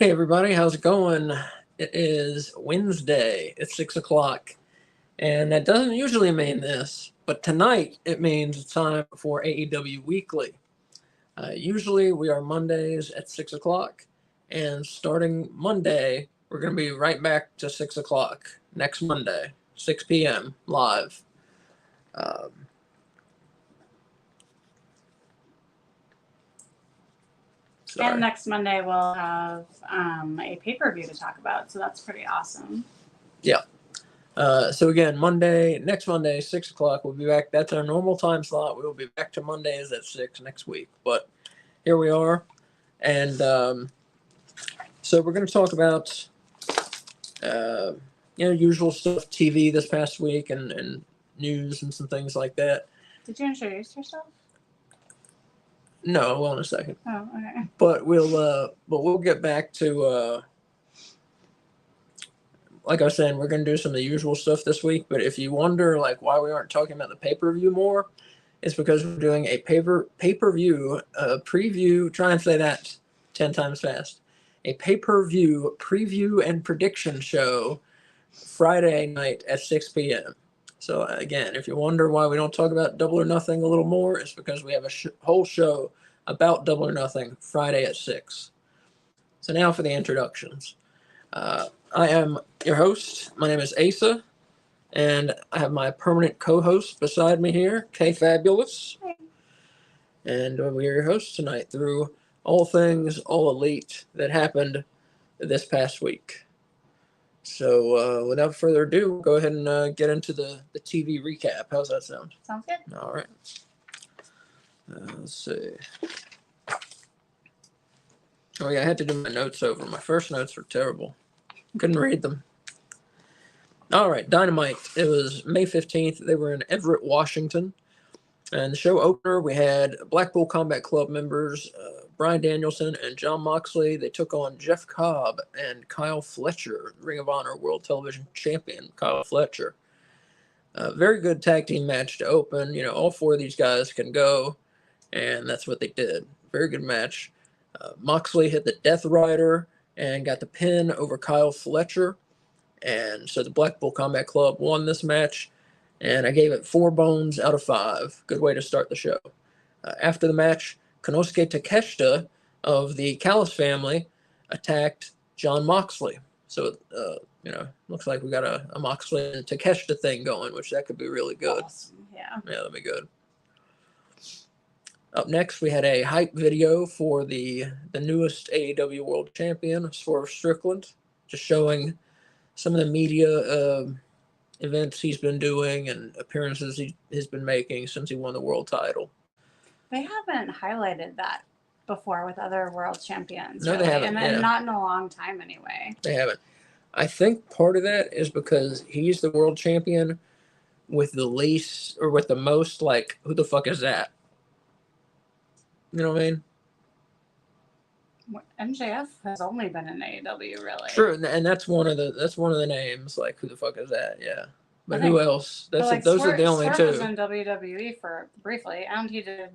Hey everybody, how's it going? It is Wednesday. It's 6 o'clock. And that doesn't usually mean this, but tonight it means it's time for AEW Weekly. Usually we are Mondays at 6 o'clock, and starting Monday, we're going to be right back to 6 o'clock next Monday, 6 p.m. live. And next Monday we'll have a pay-per-view to talk about, so that's pretty awesome. Yeah. So again, next Monday, 6 o'clock, we'll be back. That's our normal time slot. We will be back to Mondays at 6 next week. But here we are. And so we're going to talk about, usual stuff, TV this past week and news and some things like that. Did you introduce yourself? No, well, in a second. Oh, okay. But we'll get back to, like I was saying, we're going to do some of the usual stuff this week. But if you wonder, why we aren't talking about the pay-per-view more, it's because we're doing a pay-per-view preview. Try and say that 10 times fast. A pay-per-view preview and prediction show Friday night at 6 p.m. So again, if you wonder why we don't talk about Double or Nothing a little more, it's because we have a whole show about Double or Nothing Friday at 6. So now for the introductions. I am your host. My name is Asa, and I have my permanent co-host beside me here, Kay Fabulous. Hey. And we are your hosts tonight through all things All Elite that happened this past week. So without further ado, we'll go ahead and get into the TV recap. How's that sound? Sounds good. All right. Let's see. Oh, yeah, I had to do my notes over. My first notes were terrible. Couldn't read them. All right, Dynamite. It was May 15th. They were in Everett, Washington. And the show opener, we had Blackpool Combat Club members, Bryan Danielson and Jon Moxley. They took on Jeff Cobb and Kyle Fletcher, Ring of Honor World Television Champion Kyle Fletcher. Very good tag team match to open. All four of these guys can go, and that's what they did. Very good match. Moxley hit the Death Rider and got the pin over Kyle Fletcher. And so the Blackpool Combat Club won this match, and I gave it 4 bones out of 5. Good way to start the show. After the match, Konosuke Takeshita of the Callis family attacked Jon Moxley. So, looks like we got a Moxley and Takeshita thing going, which that could be really good. Awesome. Yeah. Yeah, that'd be good. Up next, we had a hype video for the newest AEW World Champion, Swerve Strickland, just showing some of the media events he's been doing and appearances he has been making since he won the world title. They haven't highlighted that before with other world champions. No, really. they haven't. And not in a long time anyway. They haven't. I think part of that is because he's the world champion with the least, or with the most, who the fuck is that? You know what I mean? MJF has only been in AEW, really. True, and that's one of the names. Who the fuck is that? Yeah, but who else? Those are the only two. Swerve was in WWE for briefly, and he did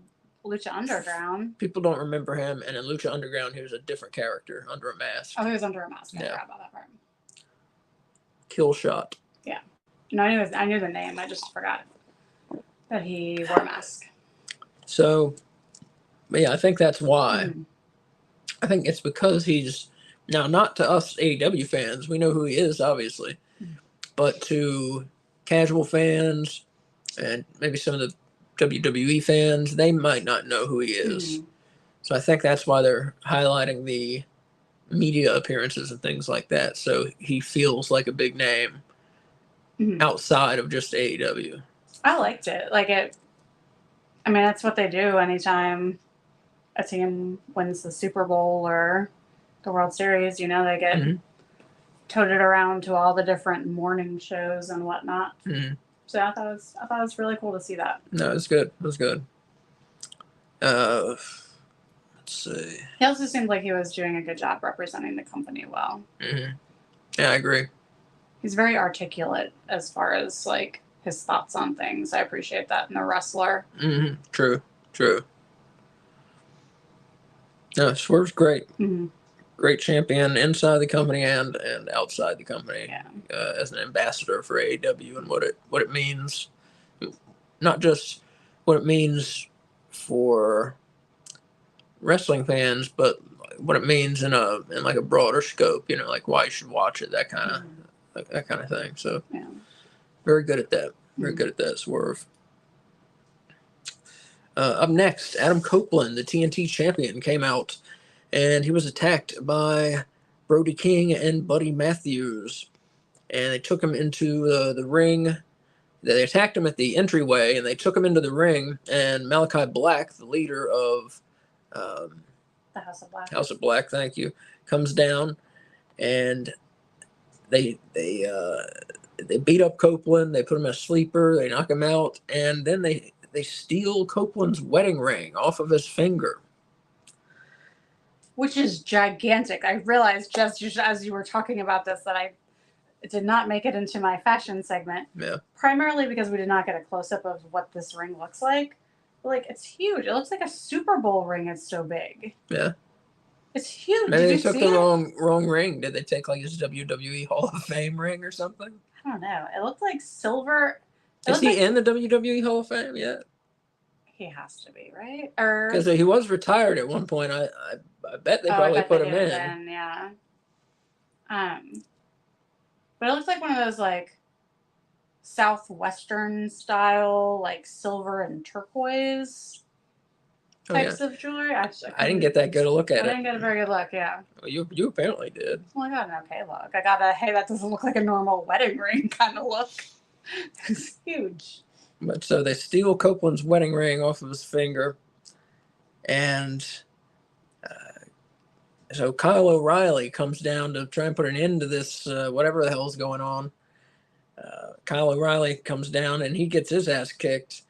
Lucha Underground. People don't remember him, and in Lucha Underground, he was a different character under a mask. Oh, he was under a mask. I forgot about that part. Kill Shot. Yeah, no, I knew the name. I just forgot that he wore a mask. So, but yeah, I think that's why. I think it's because he's now, not to us AEW fans, we know who he is, obviously, but to casual fans and maybe some of the WWE fans, they might not know who he is. So I think that's why they're highlighting the media appearances and things like that. So he feels like a big name outside of just AEW. I liked it. That's what they do anytime a team wins the Super Bowl or the World Series. They get toted around to all the different morning shows and whatnot. So I thought it was really cool to see that. No, it's good. It was good. Let's see. He also seemed like he was doing a good job representing the company well. Yeah, I agree. He's very articulate as far as his thoughts on things. I appreciate that in a wrestler. True. No, Swerve's great. great champion inside the company and outside the company. Yeah. As an ambassador for AEW and what it means, not just what it means for wrestling fans, but what it means in like a broader scope. Like why you should watch it, that kind of thing. So Yeah. very good at that. Very good at that, Swerve. Up next, Adam Copeland, the TNT champion, came out, and he was attacked by Brody King and Buddy Matthews. And they took him into the ring. They attacked him at the entryway, and they took him into the ring. And Malachi Black, the leader of The House of Black. House of Black, thank you, comes down, and they beat up Copeland. They put him in a sleeper. They knock him out, and then they steal Copeland's wedding ring off of his finger, which is gigantic. I realized just as you were talking about this that I did not make it into my fashion segment. Yeah. Primarily because we did not get a close-up of what this ring looks like. But, like, it's huge. It looks like a Super Bowl ring. It's so big. Yeah. It's huge. Maybe they took the wrong ring. Did they take like his WWE Hall of Fame ring or something? I don't know. It looked like silver. Is he in the WWE Hall of Fame yet? He has to be, right? Or because he was retired at one point. I bet they probably put him in. Then, yeah. But it looks like one of those like southwestern style, like silver and turquoise types of jewelry. I didn't get that good a look at it. I didn't get a very good look. Yeah. Well, you apparently did. Well, I got an okay look. I got a hey, that doesn't look like a normal wedding ring kind of look. It's huge. But so they steal Copeland's wedding ring off of his finger, and so Kyle O'Reilly comes down to try and put an end to this, whatever the hell's going on. Kyle O'Reilly comes down, and he gets his ass kicked.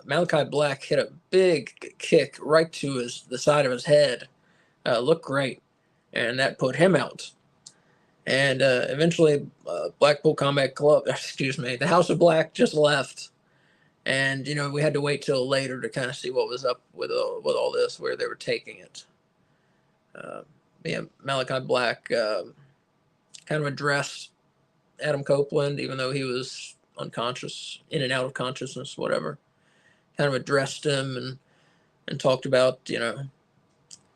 Malachi Black hit a big kick right to the side of his head. Looked great, and that put him out. And eventually, Blackpool Combat Club, the House of Black just left. And, we had to wait till later to kind of see what was up with all this, where they were taking it. Malachi Black kind of addressed Adam Copeland, even though he was unconscious, in and out of consciousness, whatever. Kind of addressed him and talked about,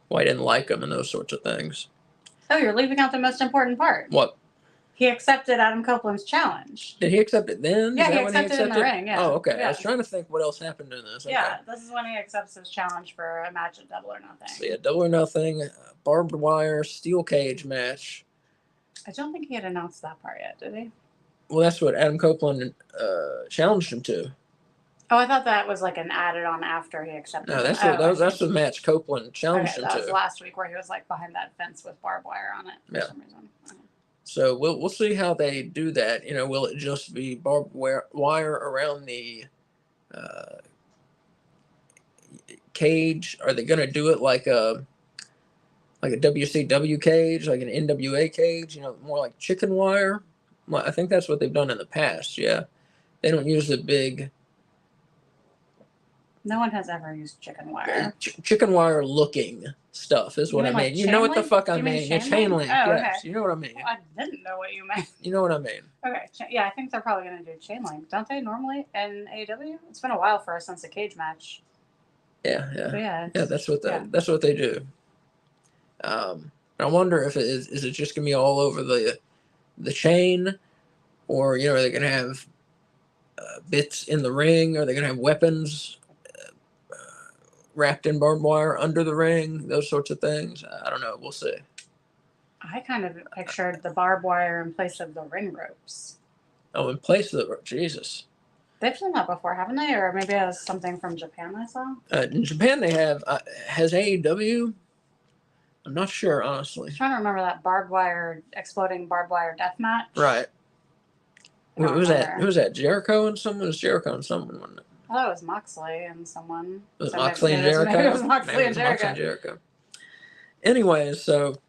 why he didn't like him and those sorts of things. Oh, you're leaving out the most important part. What? He accepted Adam Copeland's challenge. Did he accept it then? Yeah, he accepted it in the ring, yeah. Oh, okay. Yeah. I was trying to think what else happened in this. Okay. Yeah, this is when he accepts his challenge for a match at Double or Nothing. So, Double or Nothing, barbed wire, steel cage match. I don't think he had announced that part yet, did he? Well, that's what Adam Copeland challenged him to. Oh, I thought that was like an added on after he accepted it. No, that's the match Copeland challenged him to. That was last week where he was like behind that fence with barbed wire on it for some reason. Okay. So we'll see how they do that. Will it just be barbed wire around the cage? Are they going to do it like a WCW cage, like an NWA cage? More like chicken wire. Well, I think that's what they've done in the past. Yeah, they don't use the big. No one has ever used chicken wire. Chicken wire looking stuff is what I mean. Like you know what the fuck I mean? Chain link. Oh, okay. Yes, you know what I mean. Well, I didn't know what you meant. You know what I mean. Okay. Yeah, I think they're probably going to do chain link, don't they? Normally in AEW, it's been a while for us since a cage match. Yeah. Yeah. That's what they do. I wonder if is it just gonna be all over the chain, or are they gonna have bits in the ring? Are they gonna have weapons wrapped in barbed wire under the ring? Those sorts of things. I don't know. We'll see. I kind of pictured the barbed wire in place of the ring ropes. Oh, in place of the Jesus. They've done that before, haven't they? Or maybe it was something from Japan I saw. In Japan, they have. Has AEW? I'm not sure, honestly. I'm trying to remember that exploding barbed wire death match. Right. Who was that? Jericho and someone? It was Jericho and someone, wasn't it? I thought it was Moxley and someone. Was it Moxley and Jericho? It was Moxley and Jericho. Anyways, so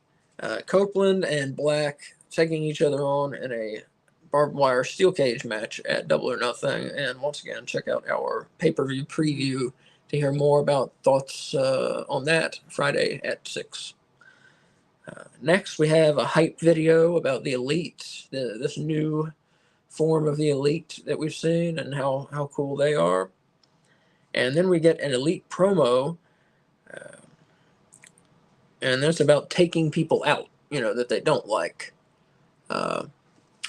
Copeland and Black taking each other on in a barbed wire steel cage match at Double or Nothing. And once again, check out our pay-per-view preview to hear more about thoughts on that Friday at 6. Next, we have a hype video about the Elite, this new form of the Elite that we've seen and how cool they are. And then we get an Elite promo, and that's about taking people out, that they don't like.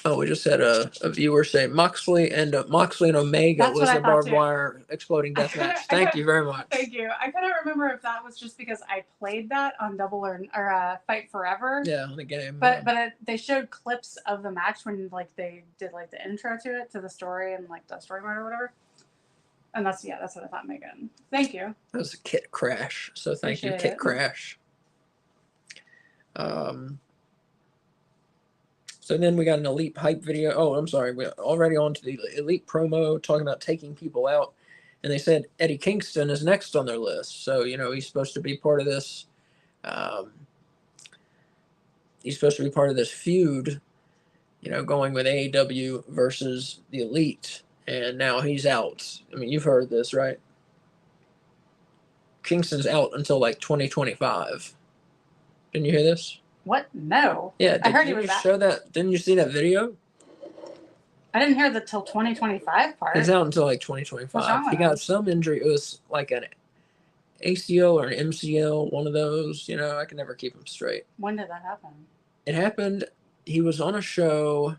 We just had a viewer say Moxley and Omega That's was what I the thought, barbed too. wire exploding death match. Thank you very much. Thank you. I couldn't remember if that was just because I played that on Double or Fight Forever. Yeah, on the game. But they showed clips of the match when they did the intro to it, to the story and the story mode or whatever. And that's what I thought, Megan. Thank you. That was a Kit Crash, so thank you, Kit Crash. So then we got an Elite hype video. Oh, I'm sorry. We're already on to the Elite promo talking about taking people out. And they said Eddie Kingston is next on their list. So, he's supposed to be part of this. He's supposed to be part of this feud, going with AEW versus the Elite. And now he's out. I mean, you've heard this, right? Kingston's out until 2025. Didn't you hear this? What? No. Yeah, I heard he was show that? Didn't you see that video? I didn't hear the till 2025 part. He's out until 2025. He got some injury. It was an ACL or an MCL, one of those. I can never keep him straight. When did that happen? It happened. He was on a show,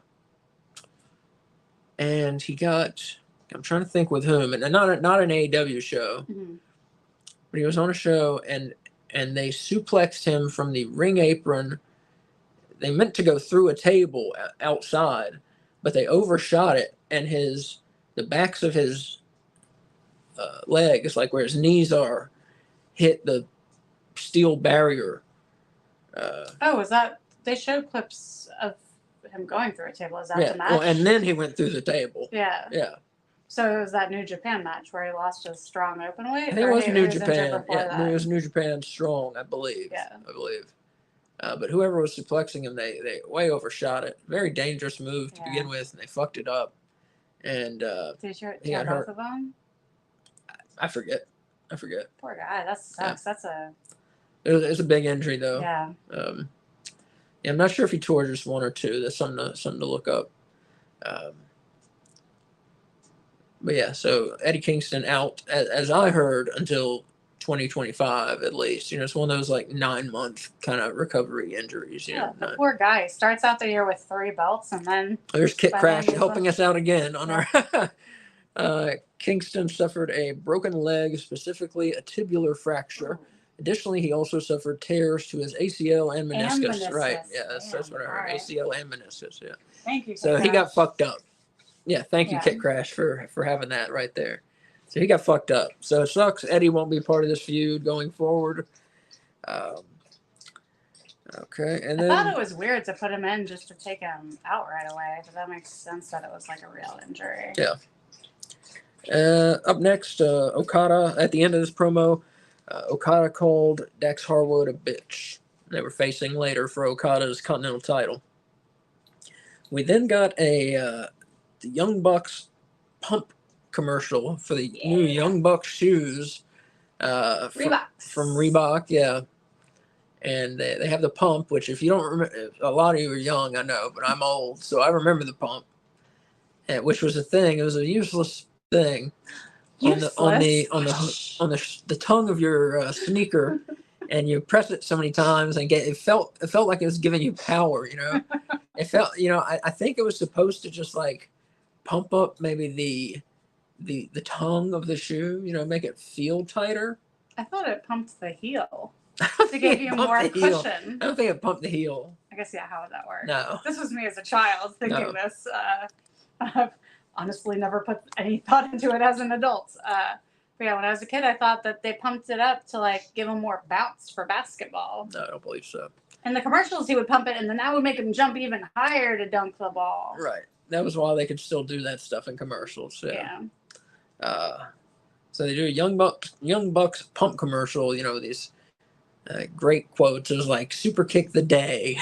and he got. I'm trying to think with whom, and not an AEW show, but he was on a show, and they suplexed him from the ring apron. They meant to go through a table outside, but they overshot it, and the backs of his legs, where his knees are, hit the steel barrier. Is that they showed clips of him going through a table? Is that the match? Well, and then he went through the table. Yeah. Yeah. So it was that New Japan match where he lost his strong open weight? I think it was New Japan. Yeah, it was New Japan strong, I believe. Yeah. I believe. But whoever was suplexing him, they way overshot it. Very dangerous move to begin with, and they fucked it up. And did you he got both hurt. of them? I forget. Poor guy. That sucks. Yeah. It's a big injury though. Yeah. I'm not sure if he tore just one or two. That's something to look up. But yeah, so Eddie Kingston out, as I heard, until 2025 at least. It's one of those 9-month kind of recovery injuries. The poor guy. He starts out the year with 3 belts, and then there's Kit Crash helping us out again on our. Kingston suffered a broken leg, specifically a tibial fracture. Additionally, he also suffered tears to his ACL and meniscus. Right? Yeah, that's what I heard. Right. ACL and meniscus. Yeah. Thank you. So he got fucked up. Yeah, thank you, Kit Crash, for having that right there. So he got fucked up. So it sucks. Eddie won't be part of this feud going forward. Okay, and then I thought it was weird to put him in just to take him out right away, but that makes sense that it was a real injury. Yeah. Up next, Okada. At the end of this promo, Okada called Dax Harwood a bitch. They were facing later for Okada's Continental title. We then got the Young Bucks pump commercial for the new Young Bucks shoes from Reebok. Yeah. And they have the pump, which if you don't remember, a lot of you are young, I know, but I'm old, so I remember the pump, which was a thing. It was a useless thing on the tongue of your sneaker, and you press it so many times and it felt like it was giving you power. It felt, I think it was supposed to just pump up maybe the tongue of the shoe, make it feel tighter. I thought it pumped the heel to give you more cushion. I don't think it pumped the heel. I guess, how would that work? No. This was me as a child thinking this. I've honestly never put any thought into it as an adult. But yeah, when I was a kid, I thought that they pumped it up to give him more bounce for basketball. No, I don't believe so. In the commercials, he would pump it, and then that would make him jump even higher to dunk the ball. Right. That was why they could still do that stuff in commercials. Yeah. So they do a Young Bucks pump commercial. These great quotes. It was super kick the day.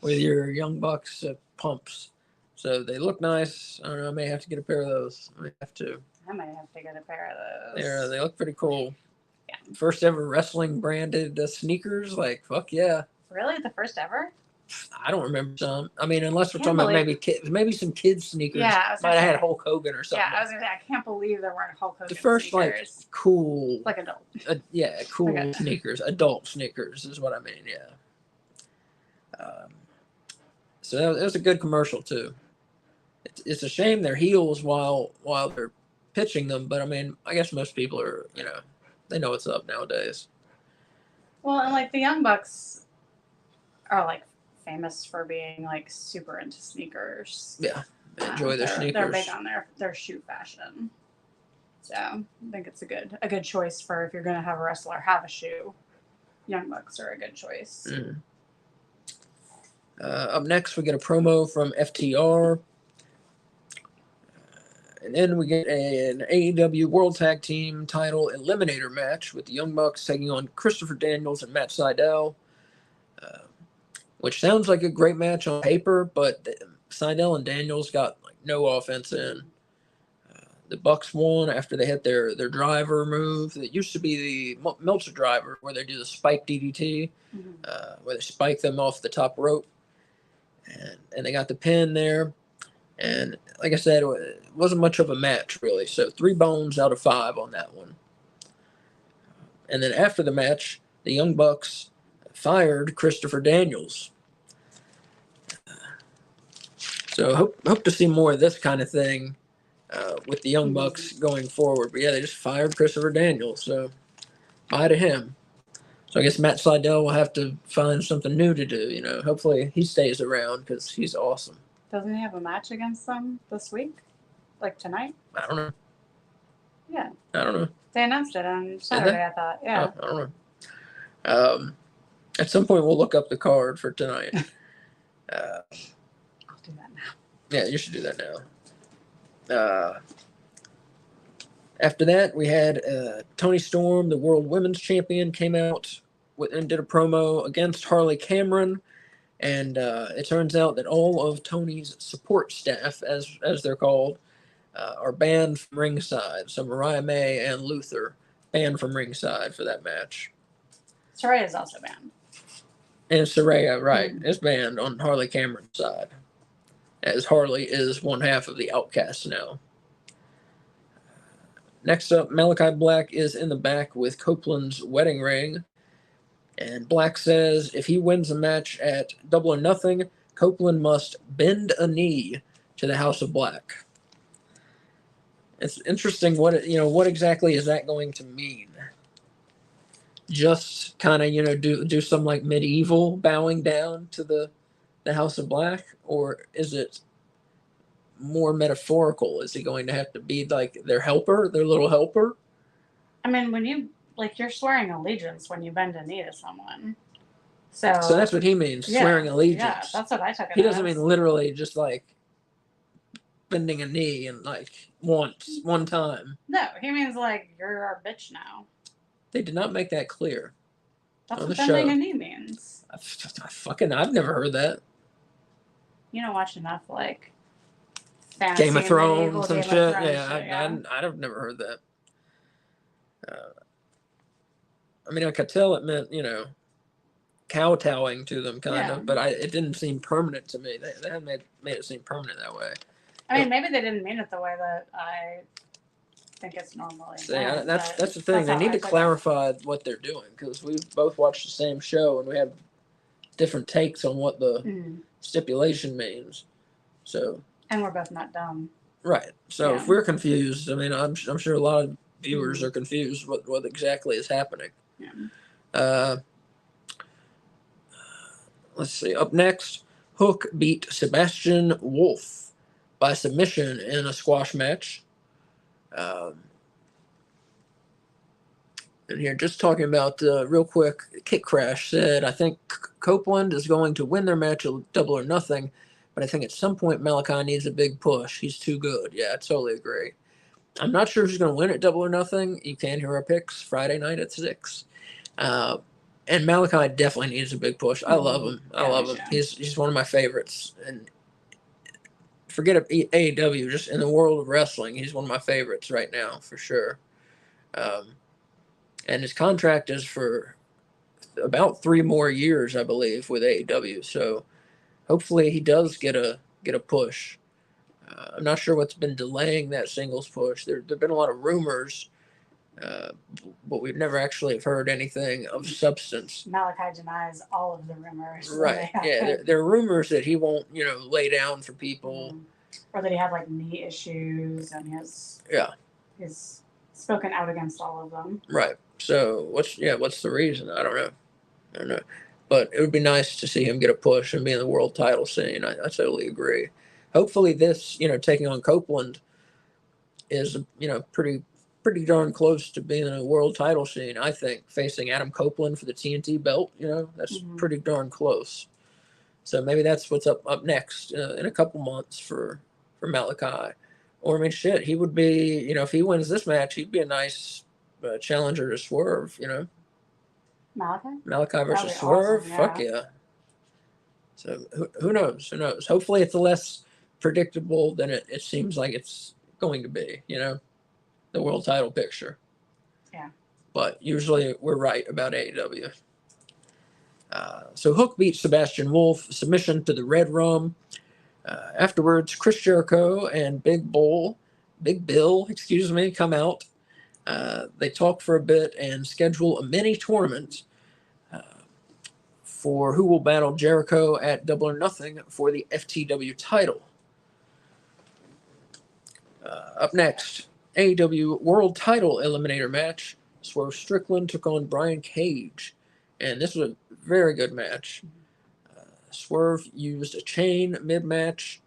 With your Young Bucks pumps. So they look nice. I don't know. I may have to get a pair of those. I might have to get a pair of those. They look pretty cool. Yeah. First ever wrestling branded sneakers. Fuck yeah. Really? The first ever? I don't remember some. I mean, unless we're Can't talking about believe- maybe some kids sneakers. Yeah, I was Might gonna have had say. Hulk Hogan or something. Yeah, I was gonna say I can't believe there weren't Hulk Hogan The first sneakers. like cool, Like adult. cool Okay. sneakers, adult sneakers is what I mean. Yeah. So that was a good commercial too. It's a shame they're heels while they're pitching them, but I mean, I guess most people are, they know what's up nowadays. Well, and like the Young Bucks are like famous for being like super into sneakers. Yeah, they enjoy their sneakers. They're big on their shoe fashion. So I think it's a good choice for if you're gonna have a wrestler have a shoe. Young Bucks are a good choice. Mm. Up next, we get a promo from FTR. And then we get an AEW World Tag Team title eliminator match with the Young Bucks taking on Christopher Daniels and Matt Sydal, which sounds like a great match on paper, but Sydal and Daniels got like no offense in. The Bucks won after they hit their driver move. That used to be the Meltzer driver, where they do the spike DDT, where they spike them off the top rope, and they got the pin there. And like I said, it wasn't much of a match, really. So 3 bones out of 5 on that one. And then after the match, the Young Bucks fired Christopher Daniels. So hope to see more of this kind of thing with the Young Bucks going forward. But yeah, they just fired Christopher Daniels. So bye to him. So I guess Matt Sydal will have to find something new to do. Hopefully he stays around because he's awesome. Doesn't he have a match against them this week? Like tonight? I don't know. Yeah. I don't know. They announced it on Saturday, I thought. Yeah. Oh, I don't know. At some point, we'll look up the card for tonight. I'll do that now. Yeah, you should do that now. After that, we had Toni Storm, the World Women's Champion, came out and did a promo against Harley Cameron. And it turns out that all of Tony's support staff, as they're called, are banned from ringside. So Mariah May and Luther banned from ringside for that match. Saraya is also banned. And Saraya, right, is banned on Harley Cameron's side, as Harley is one half of the Outcasts now. Next up, Malachi Black is in the back with Copeland's wedding ring. And Black says if he wins a match at Double or Nothing, Copeland must bend a knee to the House of Black. It's interesting what exactly is that going to mean? Just kind of do some like medieval bowing down to the House of Black, or is it more metaphorical? Is he going to have to be like their helper, their little helper? I mean, when you're swearing allegiance when you bend a knee to someone. So that's what he means, swearing allegiance. Yeah, that's what I took it He doesn't as. mean literally just like bending a knee and like one time. No, he means like you're our bitch now. They did not make that clear. That's on what the bending show. a knee means. I've never heard that. You don't watch enough like Game of Thrones and shit. Yeah, I've never heard that. I mean, I could tell it meant, kowtowing to them, kind of, but it didn't seem permanent to me. They hadn't made it seem permanent that way. I mean, maybe they didn't mean it the way that I think it's normally. That's the thing. They need to clarify what they're doing, because we've both watched the same show and we have different takes on what the stipulation means. So. And we're both not dumb. Right. So if we're confused, I mean, I'm sure a lot of viewers are confused what exactly is happening. Yeah. Let's see. Up next, Hook beat Sebastian Wolf by submission in a squash match. And here, just talking about real quick, Kick Crash said, I think Copeland is going to win their match at Double or Nothing, but I think at some point Malachi needs a big push. He's too good. Yeah, I totally agree. I'm not sure who's going to win at Double or Nothing. You can hear our picks Friday night at 6. And Malachi definitely needs a big push. I love him. I love him. He's one of my favorites. And forget AEW, just in the world of wrestling, he's one of my favorites right now, for sure. And his contract is for about 3 more years, I believe, with AEW. So hopefully he does get a push. I'm not sure what's been delaying that singles push. There've been a lot of rumors, uh, but we've never actually heard anything of substance. Malachi denies all of the rumors. Right. Yeah. There are rumors that he won't, lay down for people. Or that he had like knee issues and he's spoken out against all of them. Right. So what's the reason? I don't know. But it would be nice to see him get a push and be in the world title scene. I totally agree. Hopefully this, taking on Copeland is, pretty darn close to being in a world title scene. I think facing Adam Copeland for the TNT belt, that's pretty darn close. So maybe that's what's up next in a couple months for Malachi. Or I mean, shit, he would be, if he wins this match, he'd be a nice challenger to Swerve, Malachi versus Swerve, awesome, yeah. Fuck yeah. So who knows? Who knows? Hopefully it's less predictable than it seems like it's going to be, the world title picture. Yeah. But usually we're right about AEW. So Hook beats Sebastian Wolf, submission to the Red Rum. Afterwards, Chris Jericho and Big Bill, come out. They talk for a bit and schedule a mini tournament for who will battle Jericho at Double or Nothing for the FTW title. Up next, AEW World Title Eliminator match. Swerve Strickland took on Brian Cage, and this was a very good match. Swerve used a chain mid-match.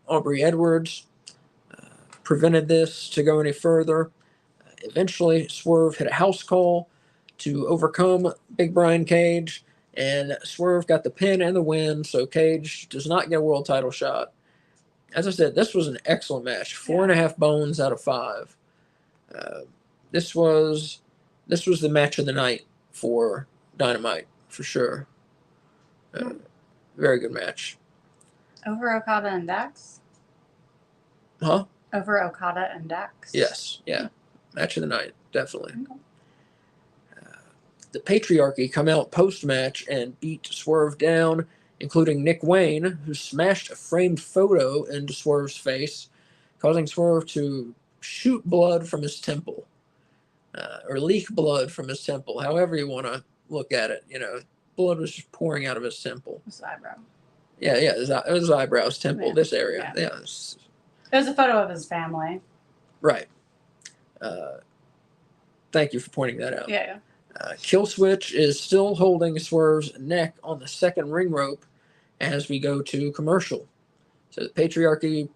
Aubrey Edwards prevented this to go any further. Eventually, Swerve hit a house call to overcome Big Brian Cage, and Swerve got the pin and the win, so Cage does not get a world title shot. As I said, this was an excellent match. 4.5 bones out of 5. This was the match of the night for Dynamite, for sure. Very good match. Over Okada and Dax? Huh? Over Okada and Dax? Yes, yeah. Match of the night, definitely. Okay. The Patriarchy come out post-match and beat Swerve down, including Nick Wayne, who smashed a framed photo into Swerve's face, causing Swerve to shoot blood from his temple, or leak blood from his temple, however you want to look at it. Blood was just pouring out of his temple. His eyebrow. Yeah, it was his eyebrows, temple, this area. Yeah. It was a photo of his family. Right. Thank you for pointing that out. Yeah. Killswitch is still holding Swerve's neck on the second ring rope as we go to commercial. So the Patriarchy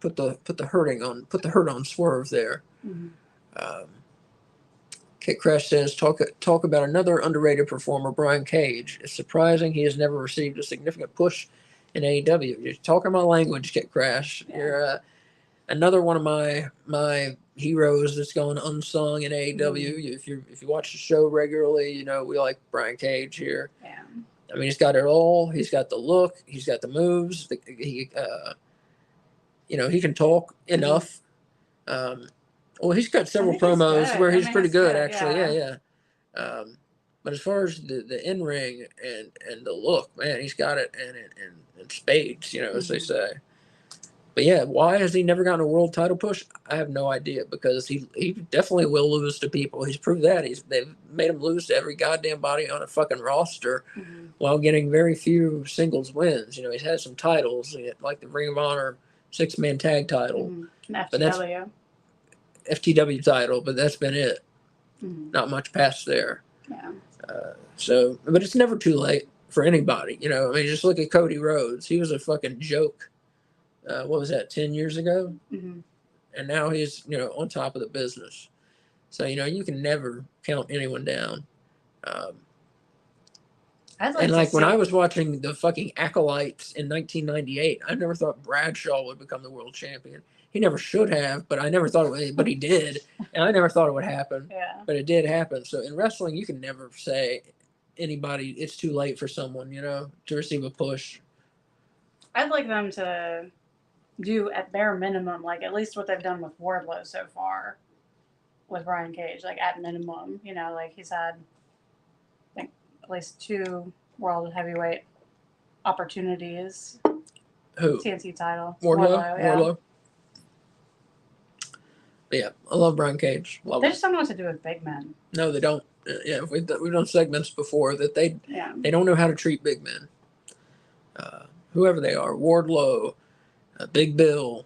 put the hurt on Swerve there. Mm-hmm. Kit Crash says, talk about another underrated performer, Brian Cage. It's surprising he has never received a significant push in AEW. You're talking my language, Kit Crash. Yeah. You're another one of my heroes that's going unsung in AEW. Mm-hmm. If you watch the show regularly, we like Brian Cage here. Yeah. I mean, he's got it all. He's got the look. He's got the moves. He can talk enough. Well, he's got several promos where he's pretty good, actually. Yeah. But as far as the in ring and the look, man, he's got it in spades, as they say. But yeah, why has he never gotten a world title push? I have no idea, because he definitely will lose to people. He's proved that. They've made him lose to every goddamn body on a fucking roster while getting very few singles wins. He's had some titles, like the Ring of Honor 6-man tag title. But that's FTW title, but that's been it. Not much past there. Yeah. But it's never too late for anybody. I mean, just look at Cody Rhodes. He was a fucking joke. What was that, 10 years ago? Mm-hmm. And now he's, on top of the business. So, you can never count anyone down. When I was watching the fucking Acolytes in 1998, I never thought Bradshaw would become the world champion. He never should have, but I never thought it would, but he did. And I never thought it would happen. Yeah. But it did happen. So in wrestling, you can never say anybody, it's too late for someone, to receive a push. I'd like them to do at bare minimum, like at least what they've done with Wardlow so far with Brian Cage, like at minimum, like he's had least 2 world heavyweight opportunities. Who? TNT title. Wardlow? Yeah. Wardlow? Yeah, I love Brian Cage. Love They him. just don't know what to do with big men. No, they don't. Yeah, we've done segments before that they don't know how to treat big men. Whoever they are, Wardlow, Big Bill,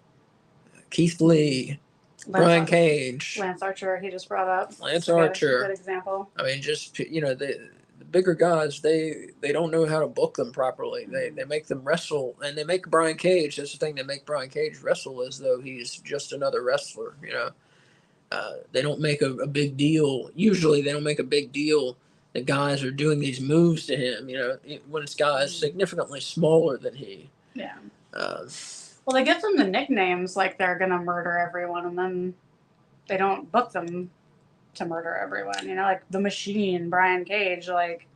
Keith Lee, Brian Cage, Lance Archer, he just brought up. Lance Archer. Good example. I mean, just the bigger guys, they don't know how to book them properly. They make them wrestle, and they make Brian Cage. That's the thing. They make Brian Cage wrestle as though he's just another wrestler. They don't make a big deal. Usually, they don't make a big deal that guys are doing these moves to him. When it's guys significantly smaller than he. Yeah. Well, they give them the nicknames like they're gonna murder everyone, and then they don't book them to murder everyone. Like the Machine, Brian Cage, like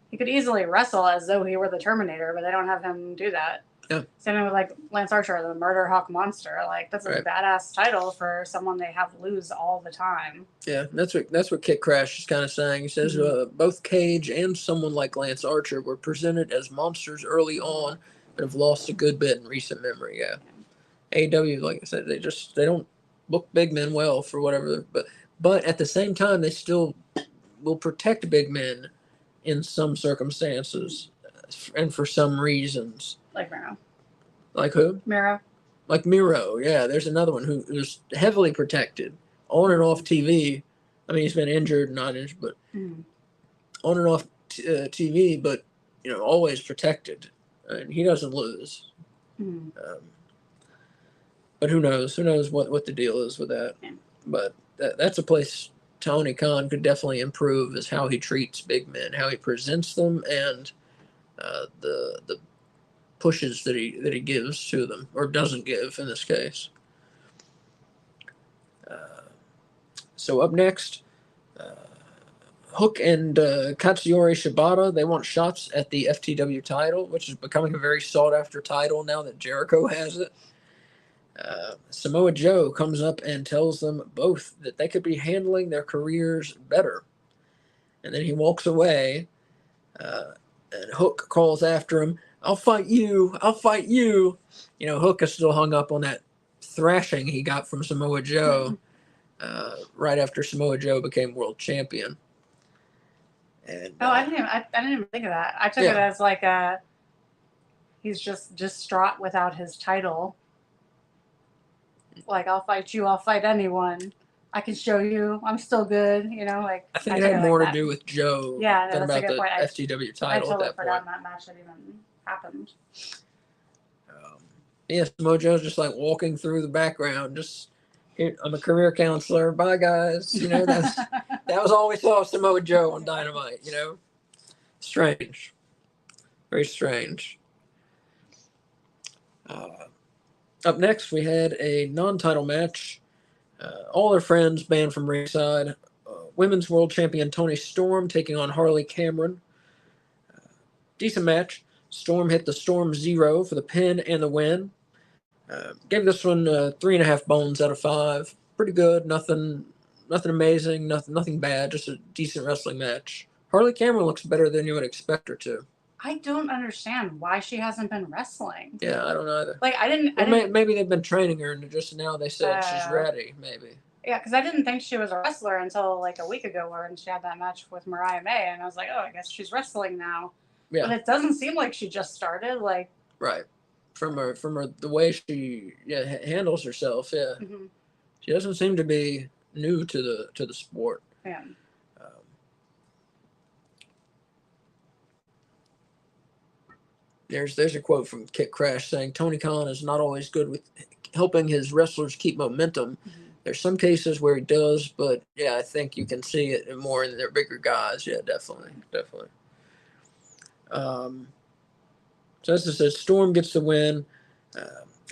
he could easily wrestle as though he were the Terminator, but they don't have him do that. Yeah. Same with like Lance Archer, the Murder Hawk Monster. Like that's a badass title for someone they have lose all the time. Yeah, that's what Kit Crash is kind of saying. He says both Cage and someone like Lance Archer were presented as monsters early on, but have lost a good bit in recent memory. Yeah. AEW, like I said, they don't book big men well for whatever, but at the same time they still will protect big men in some circumstances and for some reasons. Like Miro. Like who? Miro. Like Miro, yeah. There's another one who's heavily protected on and off TV. I mean, he's been injured, not injured, but on and off TV, but always protected, and he doesn't lose. But who knows? Who knows what the deal is with that? Yeah. But that's a place Tony Khan could definitely improve, is how he treats big men, how he presents them, and the pushes that he gives to them, or doesn't give in this case. So up next, Hook and Katsuyori Shibata, they want shots at the FTW title, which is becoming a very sought-after title now that Jericho has it. Samoa Joe comes up and tells them both that they could be handling their careers better. And then he walks away, and Hook calls after him, I'll fight you. I'll fight you. Hook is still hung up on that thrashing he got from Samoa Joe right after Samoa Joe became world champion. And, I didn't even think of that. I took it as like he's just distraught without his title. Like, I'll fight you. I'll fight anyone. I can show you. I'm still good. I think it had more to do with Joe than about the FTW title I totally at that forgot point. that match had even happened. Samoa Joe's just like walking through the background. Just, here, I'm a career counselor. Bye, guys. That was all we saw of Samoa Joe on Dynamite. Strange, very strange. Up next, we had a non-title match. All their friends banned from ringside. Women's World Champion Toni Storm taking on Harley Cameron. Decent match. Storm hit the Storm Zero for the pin and the win. Gave this one 3.5 bones out of 5. Pretty good. Nothing amazing. Nothing bad. Just a decent wrestling match. Harley Cameron looks better than you would expect her to. I don't understand why she hasn't been wrestling. Yeah, I don't either. Like, I didn't. Maybe they've been training her, and just now they said she's ready. Maybe. Yeah, because I didn't think she was a wrestler until like a week ago, when she had that match with Mariah May, and I was like, oh, I guess she's wrestling now. Yeah. But it doesn't seem like she just started. Like. Right. From her the way she handles herself. Yeah. Mm-hmm. She doesn't seem to be new to the sport. Yeah. There's a quote from Kit Crash saying Tony Khan is not always good with helping his wrestlers keep momentum. Mm-hmm. There's some cases where he does, but I think you can see it more in their bigger guys. Yeah, definitely. So as I said, Storm gets the win.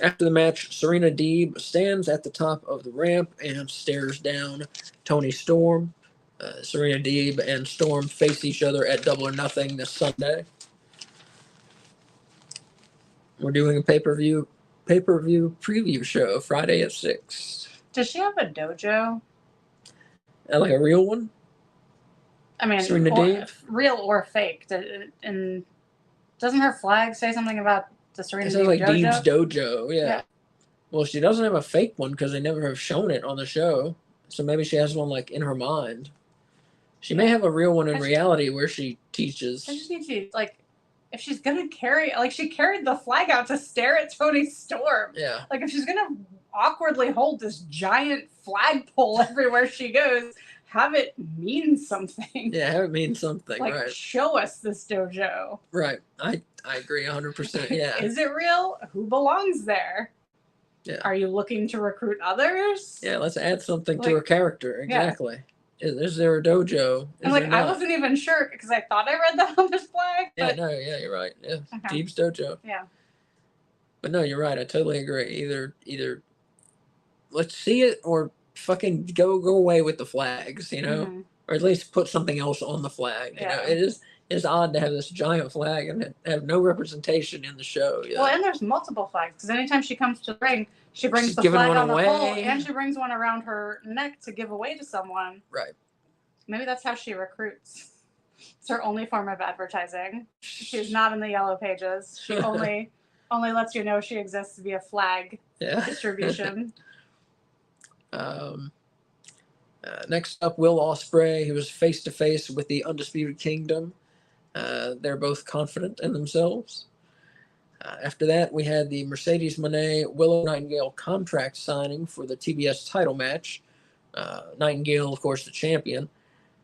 After the match, Serena Deeb stands at the top of the ramp and stares down Toni Storm. Serena Deeb and Storm face each other at Double or Nothing this Sunday. We're doing a pay-per-view preview show Friday at 6. Does she have a dojo? Like a real one? I mean, Serena Deeb? real or fake. And doesn't her flag say something about the Serena It says Deeb like dojo? Deeb's Dojo. Yeah. Yeah. Well, she doesn't have a fake one because they never have shown it on the show. So maybe she has one like in her mind. She may have a real one in reality where she teaches. I just need to like, if she's gonna carry, like she carried the flag out to stare at Tony Storm. Yeah. Like if she's gonna awkwardly hold this giant flagpole everywhere she goes, have it mean something. Yeah, have it mean something. Like right. show us this dojo. Right. I agree 100%. Yeah. Is it real? Who belongs there? Yeah. Are you looking to recruit others? Yeah, let's add something to her character. Exactly. Yeah. Is there a dojo? And like I wasn't even sure because I thought I read that on this flag. Yeah, no, yeah, you're right. Yeah. Okay. Deeb's Dojo. Yeah. But no, you're right. I totally agree. Either let's see it or fucking go away with the flags, you know? Mm-hmm. Or at least put something else on the flag. You know, it's odd to have this giant flag and have no representation in the show. Yeah. Well, and there's multiple flags because anytime she comes to the ring, she brings the flag on the pole and she brings one around her neck to give away to someone. Right. Maybe that's how she recruits. It's her only form of advertising. She's not in the yellow pages. She only lets you know she exists via flag distribution. Next up, Will Ospreay, who was face to face with the Undisputed Kingdom. They're both confident in themselves. After that, we had the Mercedes Moné Willow Nightingale contract signing for the TBS title match. Nightingale, of course, the champion.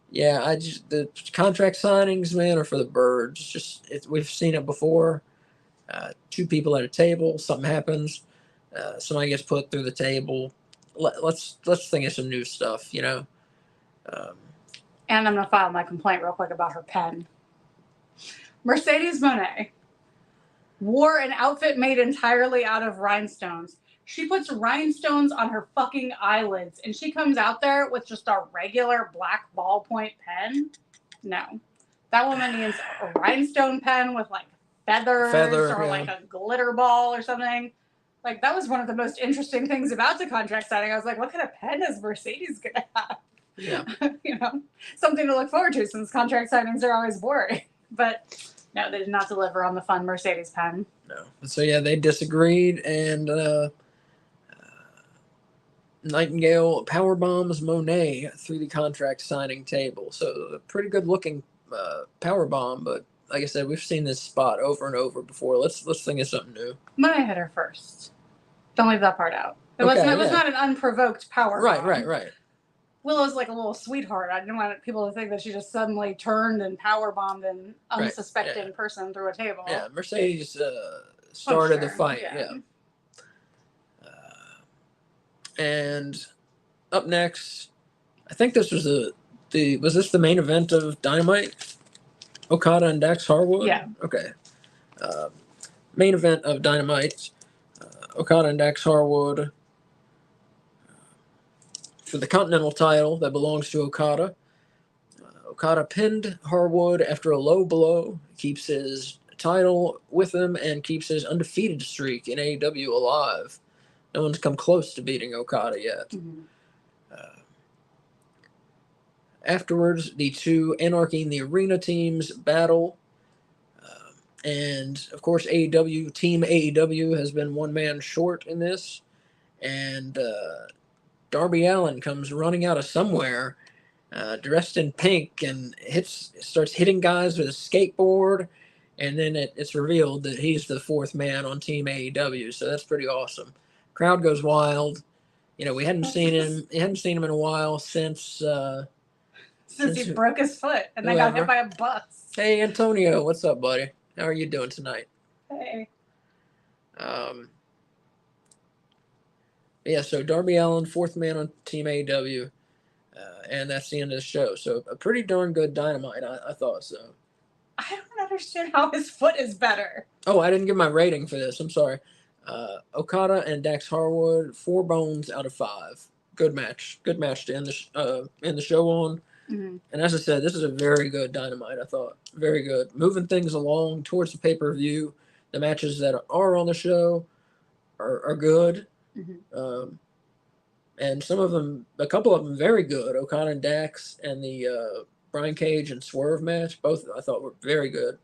Yeah, the contract signings, man, are for the birds. We've seen it before. Two people at a table, something happens, somebody gets put through the table. Let's think of some new stuff, you know. And I'm gonna file my complaint real quick about her pen. Mercedes Moné wore an outfit made entirely out of rhinestones. She puts rhinestones on her fucking eyelids, and she comes out there with just a regular black ballpoint pen. No, that woman needs a rhinestone pen with like feathers or like a glitter ball or something. Like that was one of the most interesting things about the contract signing. I was like, what kind of pen is Mercedes gonna have? Yeah. You know, something to look forward to since contract signings are always boring. But no, they did not deliver on the fun Mercedes pen. No. So yeah, they disagreed, and Nightingale power bombs Monet through the contract signing table. So a pretty good looking power bomb, but like I said, we've seen this spot over and over before. Let's think of something new. Monet hit her first. Don't leave that part out. It was not an unprovoked power bomb. Right. Willow's like a little sweetheart. I didn't want people to think that she just suddenly turned and power bombed an unsuspecting person through a table. Yeah, Mercedes started the fight. Yeah. And up next, I think this was was this the main event of Dynamite? Okada and Dax Harwood? Yeah. Okay. Main event of Dynamite, Okada and Dax Harwood for the Continental title that belongs to Okada. Okada pinned Harwood after a low blow, keeps his title with him, and keeps his undefeated streak in AEW alive. No one's come close to beating Okada yet. Mm-hmm. Afterwards, the two Anarchy in the Arena teams battle. And, of course, Team AEW has been one man short in this. And Darby Allin comes running out of somewhere, dressed in pink, and starts hitting guys with a skateboard. And then it's revealed that he's the fourth man on Team AEW. So that's pretty awesome. Crowd goes wild. You know, we hadn't seen him in a while since he broke his foot and then got hit by a bus. Hey Antonio, what's up, buddy? How are you doing tonight? Hey. Yeah, so Darby Allin, fourth man on Team AEW, and that's the end of the show. So a pretty darn good Dynamite, I thought so. I don't understand how his foot is better. Oh, I didn't give my rating for this. I'm sorry. Okada and Dax Harwood, 4 bones out of 5. Good match. Good match to end the show on. Mm-hmm. And as I said, this is a very good Dynamite, I thought. Very good. Moving things along towards the pay-per-view. The matches that are on the show are good. Mm-hmm. And a couple of them very good. Okada and Dax and the Brian Cage and Swerve match, both I thought were very good.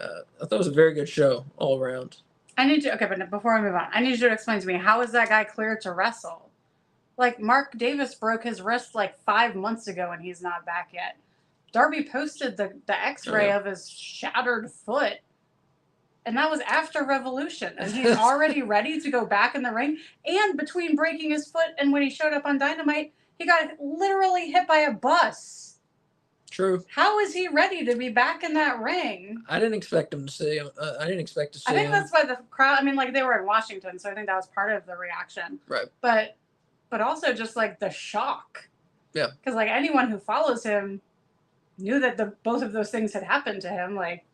I thought it was a very good show all around. But before I move on, I need you to explain to me, how is that guy cleared to wrestle? Like, Mark Davis broke his wrist like 5 months ago and he's not back yet. Darby posted the x-ray of his shattered foot. And that was after Revolution. And he's already ready to go back in the ring. And between breaking his foot and when he showed up on Dynamite, he got literally hit by a bus. True. How is he ready to be back in that ring? I didn't expect him to see him. I didn't expect to see him. I think that's why the crowd, I mean, like, they were in Washington, so I think that was part of the reaction. Right. But also just, like, the shock. Yeah. Because, like, anyone who follows him knew that both of those things had happened to him. Like,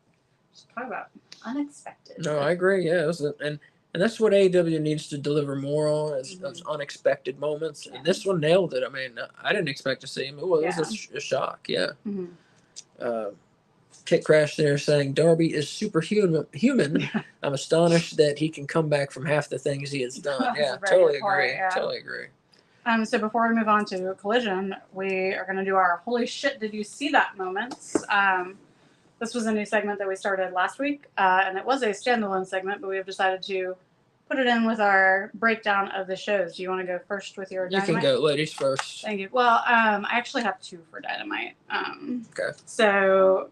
just talk about unexpected. No, I agree. Yeah, and that's what AEW needs to deliver more on, is those unexpected moments. Yeah. And this one nailed it. I mean, I didn't expect to see him. It was a shock. Yeah. Kit Crash there saying Darby is superhuman. I'm astonished that he can come back from half the things he has done. Yeah, totally agree. Yeah. Totally agree. So before we move on to Collision, we are going to do our holy shit, did you see that moments? This was a new segment that we started last week, and it was a standalone segment, but we have decided to put it in with our breakdown of the shows. Do you want to go first with your Dynamite? You can go, ladies first. Thank you. Well, I actually have 2 for Dynamite. Okay. So,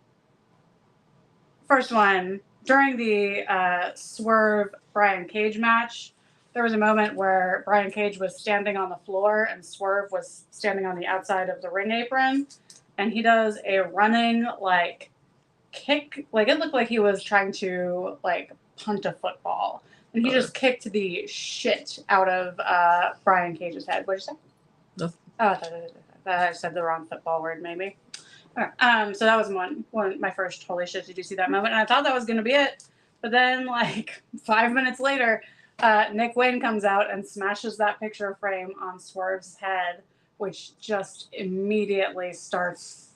first one, during the Swerve Brian Cage match, there was a moment where Brian Cage was standing on the floor and Swerve was standing on the outside of the ring apron, and he does a running, like, kick. Like, it looked like he was trying to, like, punt a football. And he just kicked the shit out of Brian Cage's head. What did you say? Nothing. Oh, I said the wrong football word, maybe. Okay. So that was one my first holy shit, did you see that moment? And I thought that was going to be it. But then, like, 5 minutes later, Nick Wayne comes out and smashes that picture frame on Swerve's head, which just immediately starts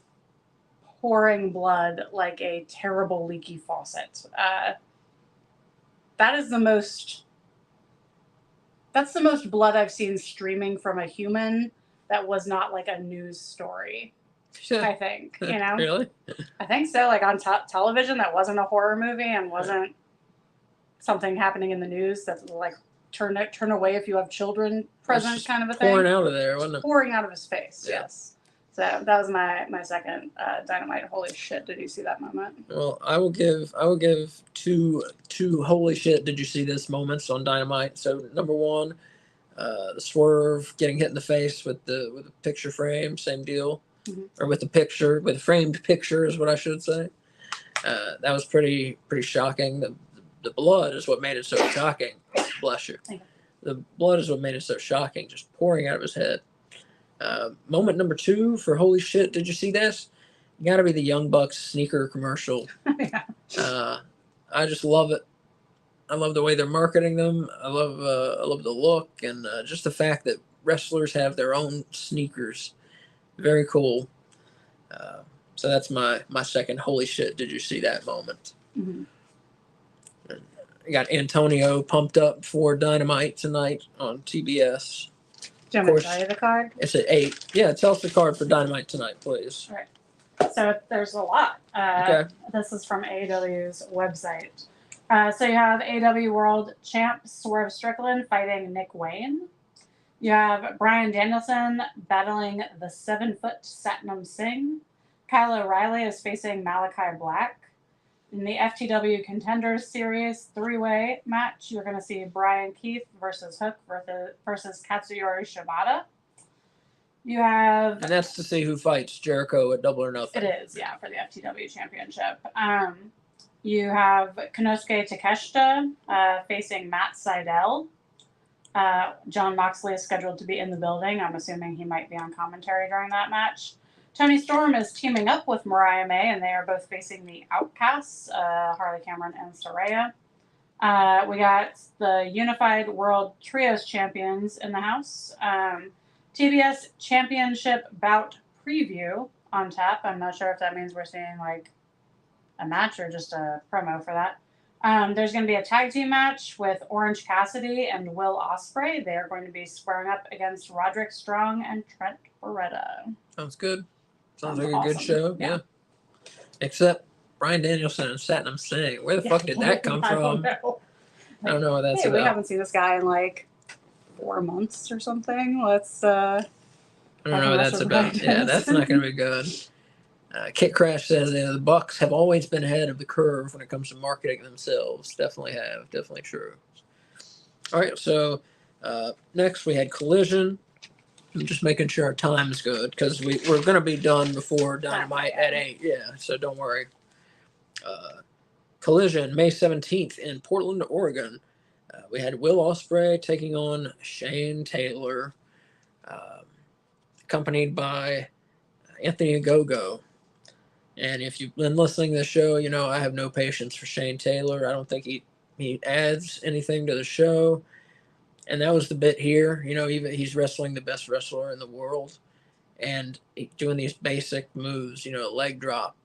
pouring blood like a terrible leaky faucet. That's the most blood I've seen streaming from a human that was not like a news story. I think, you know. Really? I think so. Like, on television, that wasn't a horror movie and wasn't something happening in the news that's like turn away if you have children present, kind of a thing. Pouring out of there, wasn't it? Pouring out of his face. Yeah. Yes. So that was my second Dynamite. Holy shit! Did you see that moment? Well, I will give two holy shit. Did you see this moments on Dynamite? So number one, the Swerve getting hit in the face with the picture frame, same deal, or with the framed picture is what I should say. That was pretty shocking. The blood is what made it so shocking. Bless you. The blood is what made it so shocking, just pouring out of his head. Moment number 2 for holy shit, did you see this? Gotta be the Young Bucks sneaker commercial. Yeah. I just love it. I love the way they're marketing them. I love the look and just the fact that wrestlers have their own sneakers. Very cool. So that's my second holy shit, did you see that moment? I got Antonio pumped up for Dynamite tonight on TBS. Do you want me to tell you the card? It's at 8. Yeah, tell us the card for Dynamite tonight, please. All right. So there's a lot. Okay. This is from AEW's website. So you have AEW World Champ Swerve Strickland fighting Nick Wayne. You have Bryan Danielson battling the 7-foot Satnam Singh. Kyle O'Reilly is facing Malachi Black. In the FTW Contenders Series 3-way match, you're going to see Brian Keith versus Hook versus Katsuyori Shibata. You have... And that's to see who fights Jericho at Double or Nothing. It is, yeah, for the FTW Championship. You have Konosuke Takeshita facing Matt Sydal. John Moxley is scheduled to be in the building. I'm assuming he might be on commentary during that match. Tony Storm is teaming up with Mariah May, and they are both facing the Outcasts, Harley Cameron and Saraya. We got the Unified World Trios Champions in the house. TBS Championship Bout Preview on tap. I'm not sure if that means we're seeing like a match or just a promo for that. There's going to be a tag team match with Orange Cassidy and Will Ospreay. They are going to be squaring up against Roderick Strong and Trent Beretta. Sounds good. Sounds like a awesome. good show. Yeah. Except Bryan Danielson and Satnam Singh. Where the fuck did that come from? I don't know what that's hey, about. We haven't seen this guy in like 4 months or something. Let's. I don't know what that's about. Yeah, that's not going to be good. Kit Crash says the Bucks have always been ahead of the curve when it comes to marketing themselves. Definitely have. Definitely true. All right, so next we had Collision. I'm just making sure our time's good because we're going to be done before Dynamite at 8. Yeah, so don't worry. Collision, May 17th in Portland, Oregon. We had Will Ospreay taking on Shane Taylor, accompanied by Anthony Ogogo. And if you've been listening to the show, you know I have no patience for Shane Taylor. I don't think he adds anything to the show. And that was the bit here. You know, even he's wrestling the best wrestler in the world. And doing these basic moves, you know, leg drop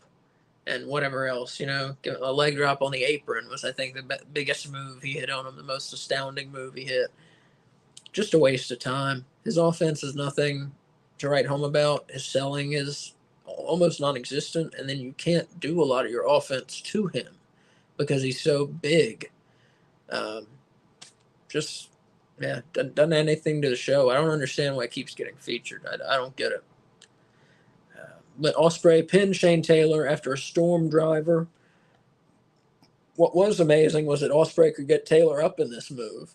and whatever else, you know. A leg drop on the apron was, I think, the biggest move he hit on him, the most astounding move he hit. Just a waste of time. His offense is nothing to write home about. His selling is almost non-existent, and then you can't do a lot of your offense to him because he's so big. Doesn't add anything to the show. I don't understand why it keeps getting featured. I don't get it. But Ospreay pinned Shane Taylor after a storm driver. What was amazing was that Ospreay could get Taylor up in this move.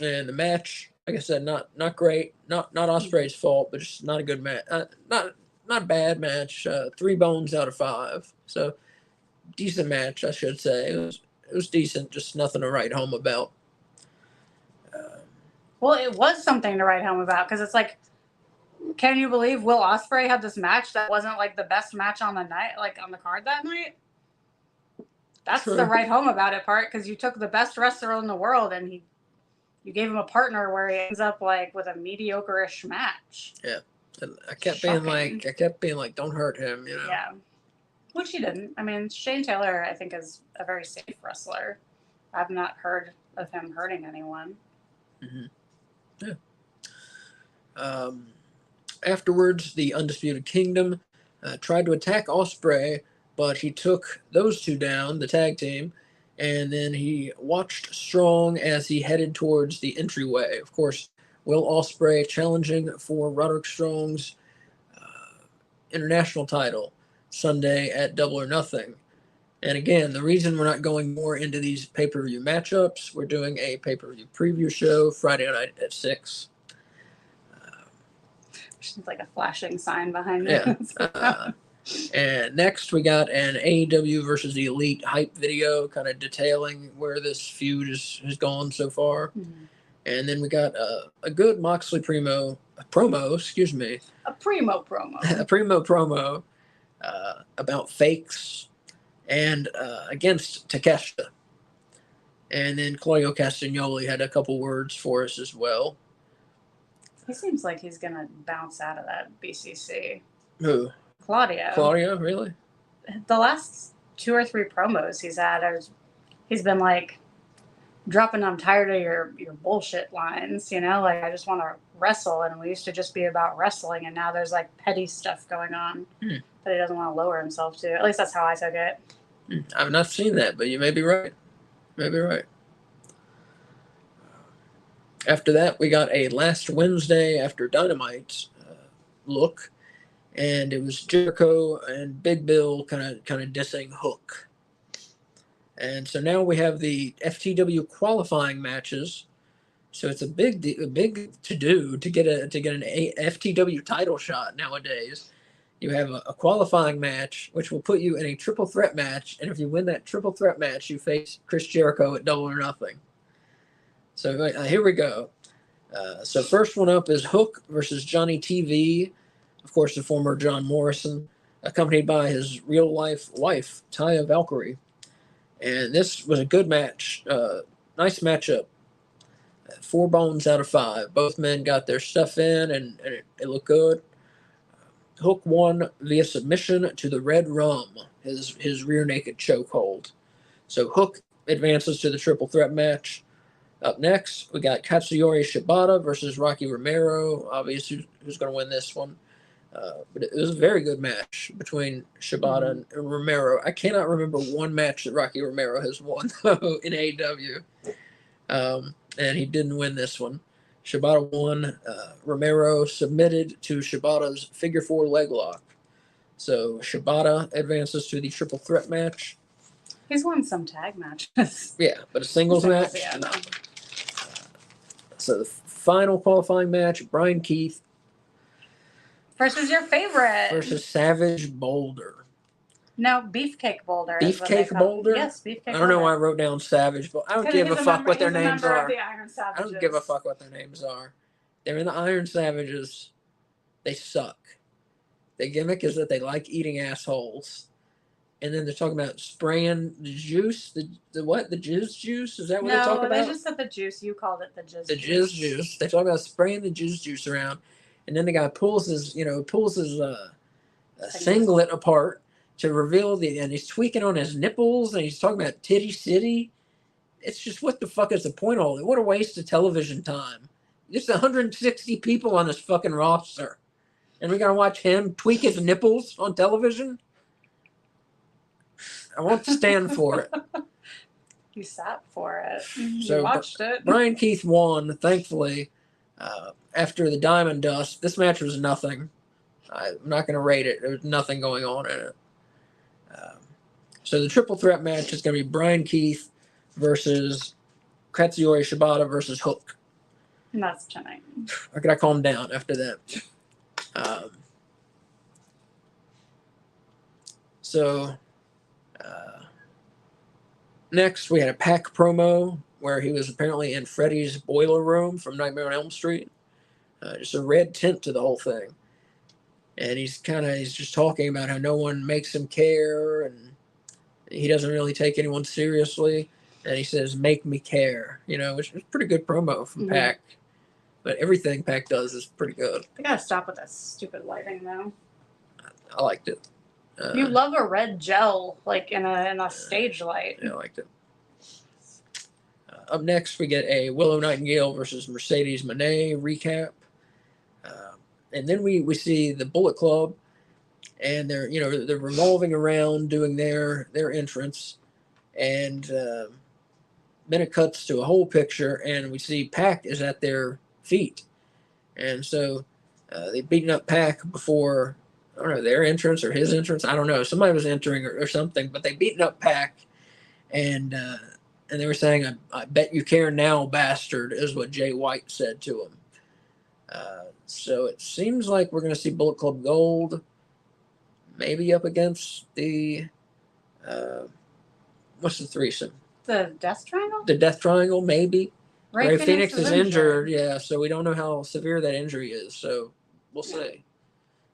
And the match, like I said, not great. Not Ospreay's fault, but just not a good match. Not a bad match. 3 bones out of 5. So decent match, I should say. It was decent, just nothing to write home about. Well, it was something to write home about because it's like, can you believe Will Ospreay had this match that wasn't like the best match on the night, like on the card that night? That's True. the write home about it part because you took the best wrestler in the world and you gave him a partner where he ends up like with a mediocre-ish match. Yeah, I kept being like, don't hurt him, you know. Yeah, which he didn't. I mean, Shane Taylor, I think, is a very safe wrestler. I've not heard of him hurting anyone. Mm-hmm. Yeah. Afterwards, the Undisputed Kingdom tried to attack Ospreay, but he took those two down, the tag team, and then he watched Strong as he headed towards the entryway. Of course, Will Ospreay challenging for Roderick Strong's international title Sunday at Double or Nothing. And again, the reason we're not going more into these pay-per-view matchups, we're doing a pay-per-view preview show Friday night at 6. It's like a flashing sign behind me. Yeah. And next we got an AEW versus the Elite hype video kind of detailing where this feud has gone so far. Mm-hmm. And then we got a good Moxley promo, A primo promo about fakes and against Takeshita. And then Claudio Castagnoli had a couple words for us as well. He seems like he's going to bounce out of that BCC. Who? Claudio, really? The last 2 or 3 promos he's had, he's been like dropping, I'm tired of your bullshit lines, you know? Like, I just want to wrestle, and we used to just be about wrestling, and now there's like petty stuff going on that he doesn't want to lower himself to. At least that's how I took it. I've not seen that, but you may be right. After that, we got a last Wednesday after Dynamite look, and it was Jericho and Big Bill kind of dissing Hook. And so now we have the FTW qualifying matches. So it's a big to do to get an FTW title shot nowadays. You have a qualifying match, which will put you in a triple threat match, and if you win that triple threat match, you face Chris Jericho at Double or Nothing. So here we go. So first one up is Hook versus Johnny TV, of course, the former John Morrison, accompanied by his real-life wife, Taya Valkyrie. And this was a good match. Nice matchup. 4 bones out of 5. Both men got their stuff in, and it looked good. Hook won via submission to the Red Rum, his rear naked chokehold. So Hook advances to the triple threat match. Up next, we got Katsuyori Shibata versus Rocky Romero. Obviously, who's going to win this one? But it was a very good match between Shibata and Romero. I cannot remember one match that Rocky Romero has won, though, in AEW. And he didn't win this one. Shibata won. Romero submitted to Shibata's figure 4 leg lock. So Shibata advances to the triple threat match. He's won some tag matches. Yeah, but a singles match? Yeah, no. So the final qualifying match, Brian Keith versus your favorite. versus Savage Boulder. No, Beefcake Boulder. Beefcake Boulder? Yes, Beefcake Boulder. I don't know why I wrote down Savage, but I don't give a fuck what their names are. I don't give a fuck what their names are. They're in the Iron Savages. They suck. The gimmick is that they like eating assholes. And then they're talking about spraying the juice. The what? The jizz juice? Is that what they talk about? No, they just said the juice. You called it the jizz juice. The jizz juice. They talk about spraying the jizz juice around. And then the guy pulls his singlet apart to reveal and he's tweaking on his nipples and he's talking about Titty City. It's just, what the fuck is the point of all that? What a waste of television time. There's 160 people on this fucking roster. And we gotta watch him tweak his nipples on television? I won't stand for it. You sat for it. So you watched it. Brian Keith won, thankfully, after the Diamond Dust. This match was nothing. I'm not going to rate it. There was nothing going on in it. So the triple threat match is going to be Brian Keith versus Katsuyori Shibata versus Hook. And that's tonight. I gotta calm down after that. Next, we had a Pac promo where he was apparently in Freddy's boiler room from Nightmare on Elm Street. Just a red tint to the whole thing. And he's just talking about how no one makes him care and he doesn't really take anyone seriously. And he says, "Make me care," which is a pretty good promo from Pac. But everything Pac does is pretty good. They gotta stop with that stupid lighting, though. I liked it. You love a red gel, like in a stage light. Yeah, I liked it. Up next, we get a Willow Nightingale versus Mercedes Moné recap. And then we see the Bullet Club, and they're revolving around doing their entrance, and then it cuts to a whole picture, and we see Pac is at their feet, and so they've beaten up Pac before. I don't know, their entrance or his entrance. I don't know. Somebody was entering or something, but they beaten up Pac, and they were saying, "I bet you care now, bastard," is what Jay White said to him. So it seems like we're going to see Bullet Club Gold maybe up against the what's the threesome? The Death Triangle? The Death Triangle, maybe. Ray Phoenix is injured, yeah, so we don't know how severe that injury is, so we'll see.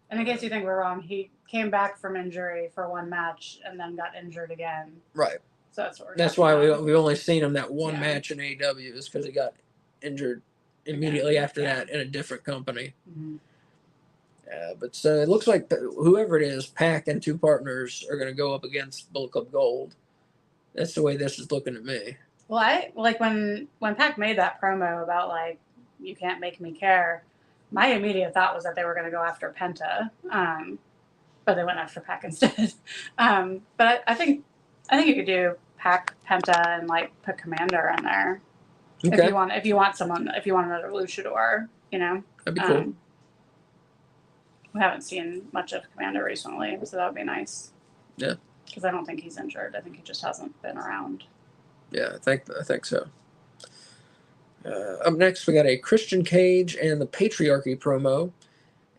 And in case you think we're wrong, he came back from injury for one match and then got injured again. Right. So that's what we're That's why we've only seen him that one match in AEW is because he got injured immediately after that in a different company. Mm-hmm. But so it looks like whoever it is, Pac and two partners are going to go up against Bullet Club Gold. That's the way this is looking to me. Well, I like when Pac made that promo about like you can't make me care. My immediate thought was that they were going to go after Penta, but they went after Pac instead. But I think you could do Pac, Penta, and like put Commander in there if you want another luchador. That'd be cool. We haven't seen much of Commander recently, so that would be nice. Yeah. Because I don't think he's injured. I think he just hasn't been around. Yeah, I think so. Up next, we got a Christian Cage and the Patriarchy promo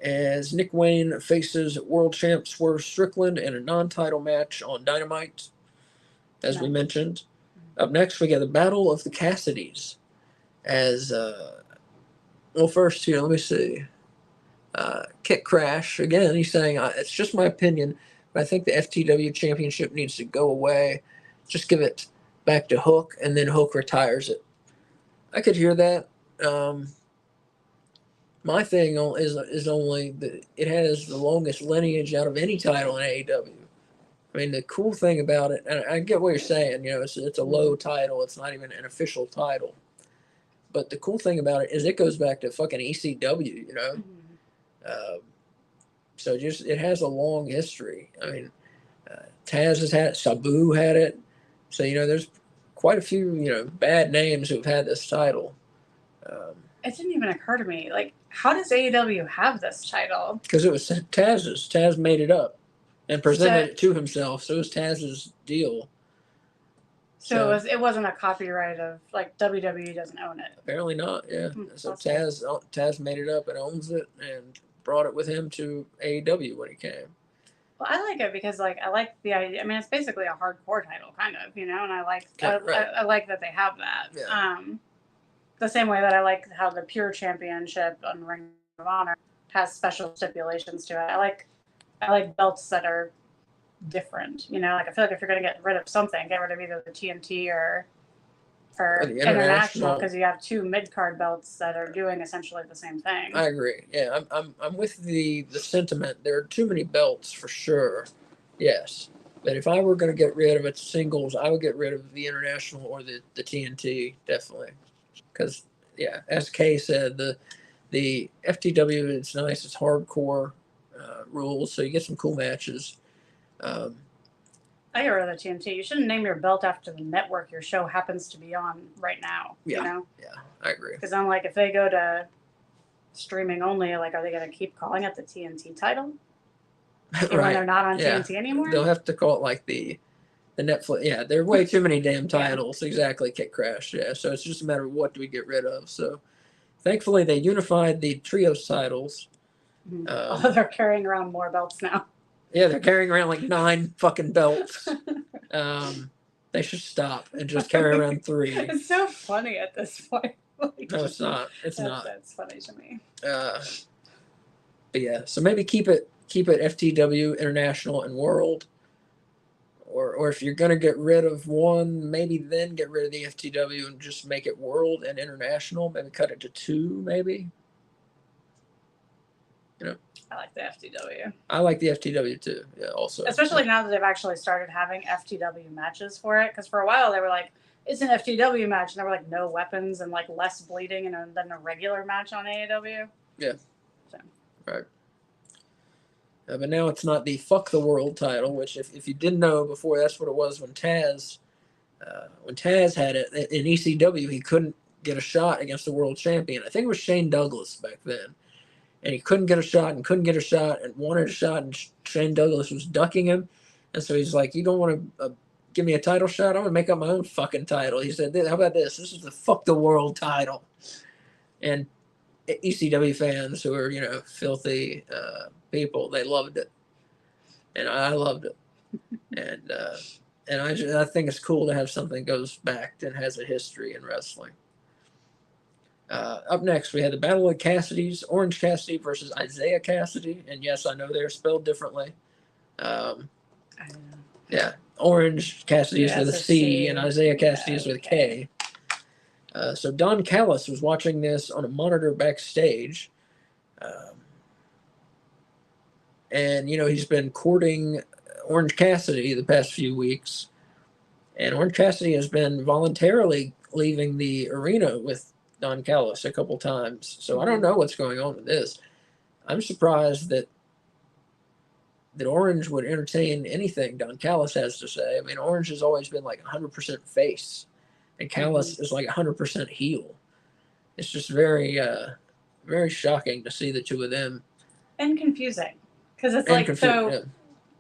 as Nick Wayne faces world champ Swerve Strickland in a non-title match on Dynamite, as we mentioned. Up next, we got the Battle of the Cassidys as, first here, let me see. Kick Crash, again, he's saying, it's just my opinion, but I think the FTW championship needs to go away. Just give it back to Hook, and then Hook retires it. I could hear that. My thing is only that it has the longest lineage out of any title in AEW. I mean, the cool thing about it, and I get what you're saying, it's a low title. It's not even an official title. But the cool thing about it is it goes back to fucking ECW, So it has a long history. I mean, Taz has had it, Sabu had it. So, there's quite a few, bad names who've had this title. It didn't even occur to me. Like, how does AEW have this title? Because it was Taz's. Taz made it up and presented it to himself. So it was Taz's deal. So it wasn't a copyright of, like, WWE doesn't own it. Apparently not, yeah. So Taz made it up and owns it and brought it with him to AEW when he came. Well, I like it because, like, I like the idea. I mean, it's basically a hardcore title, kind of, and I like I like that they have that. Yeah. The same way that I like how the Pure Championship on Ring of Honor has special stipulations to it. I like belts that are different. Like, I feel like if you're going to get rid of something, get rid of either the TNT or international, because you have two mid-card belts that are doing essentially the same thing. I agree. Yeah, I'm with the sentiment. There are too many belts for sure. Yes. But if I were going to get rid of it singles, I would get rid of the international or the TNT, definitely. Because, yeah, as Kay said, the FTW, it's nice. It's hardcore rules, so you get some cool matches. I get rid of the TNT. You shouldn't name your belt after the network your show happens to be on right now. Yeah, I agree. Because I'm like, if they go to streaming only, like, are they going to keep calling it the TNT title? Even when they're not on TNT anymore? They'll have to call it like the Netflix. Yeah, there are way too many damn titles. Exactly, Kick Crash. Yeah, so it's just a matter of what do we get rid of. So thankfully they unified the trios titles. They're carrying around more belts now. Yeah, they're carrying around like 9 fucking belts. They should stop and just carry around 3. It's so funny at this point. Like, no, it's not. It's not. That's funny to me. But yeah, so maybe keep it FTW, International, and World. Or if you're gonna get rid of one, maybe then get rid of the FTW and just make it World and International. Maybe cut it to 2, maybe. I like the FTW. I like the FTW too. Yeah, also. Especially now that they've actually started having FTW matches for it, because for a while they were like, it's an FTW match, and there were like no weapons and like less bleeding than a regular match on AEW. Yeah. So. Right. But now it's not the Fuck the World title, which if you didn't know before, that's what it was when Taz had it in ECW. He couldn't get a shot against the world champion. I think it was Shane Douglas back then. And he couldn't get a shot and wanted a shot, and Shane Douglas was ducking him. And so he's like, you don't want to give me a title shot? I'm going to make up my own fucking title. He said, how about this? This is the Fuck the World title. And ECW fans who are, filthy people, they loved it. And I loved it. And I think it's cool to have something that goes back and has a history in wrestling. Up next, we had the Battle of Cassidy's, Orange Cassidy versus Isaiah Cassidy. And yes, I know they're spelled differently. Yeah, Orange Cassidy is with a C, and Isaiah Cassidy is with a K. So Don Callis was watching this on a monitor backstage. And, he's been courting Orange Cassidy the past few weeks. And Orange Cassidy has been voluntarily leaving the arena with Don Callis a couple times. So I don't know what's going on with this. I'm surprised that Orange would entertain anything Don Callis has to say. I mean, Orange has always been like 100% face, and Callis is like 100% heel. It's just very, very shocking to see the two of them. And confusing. Because it's like,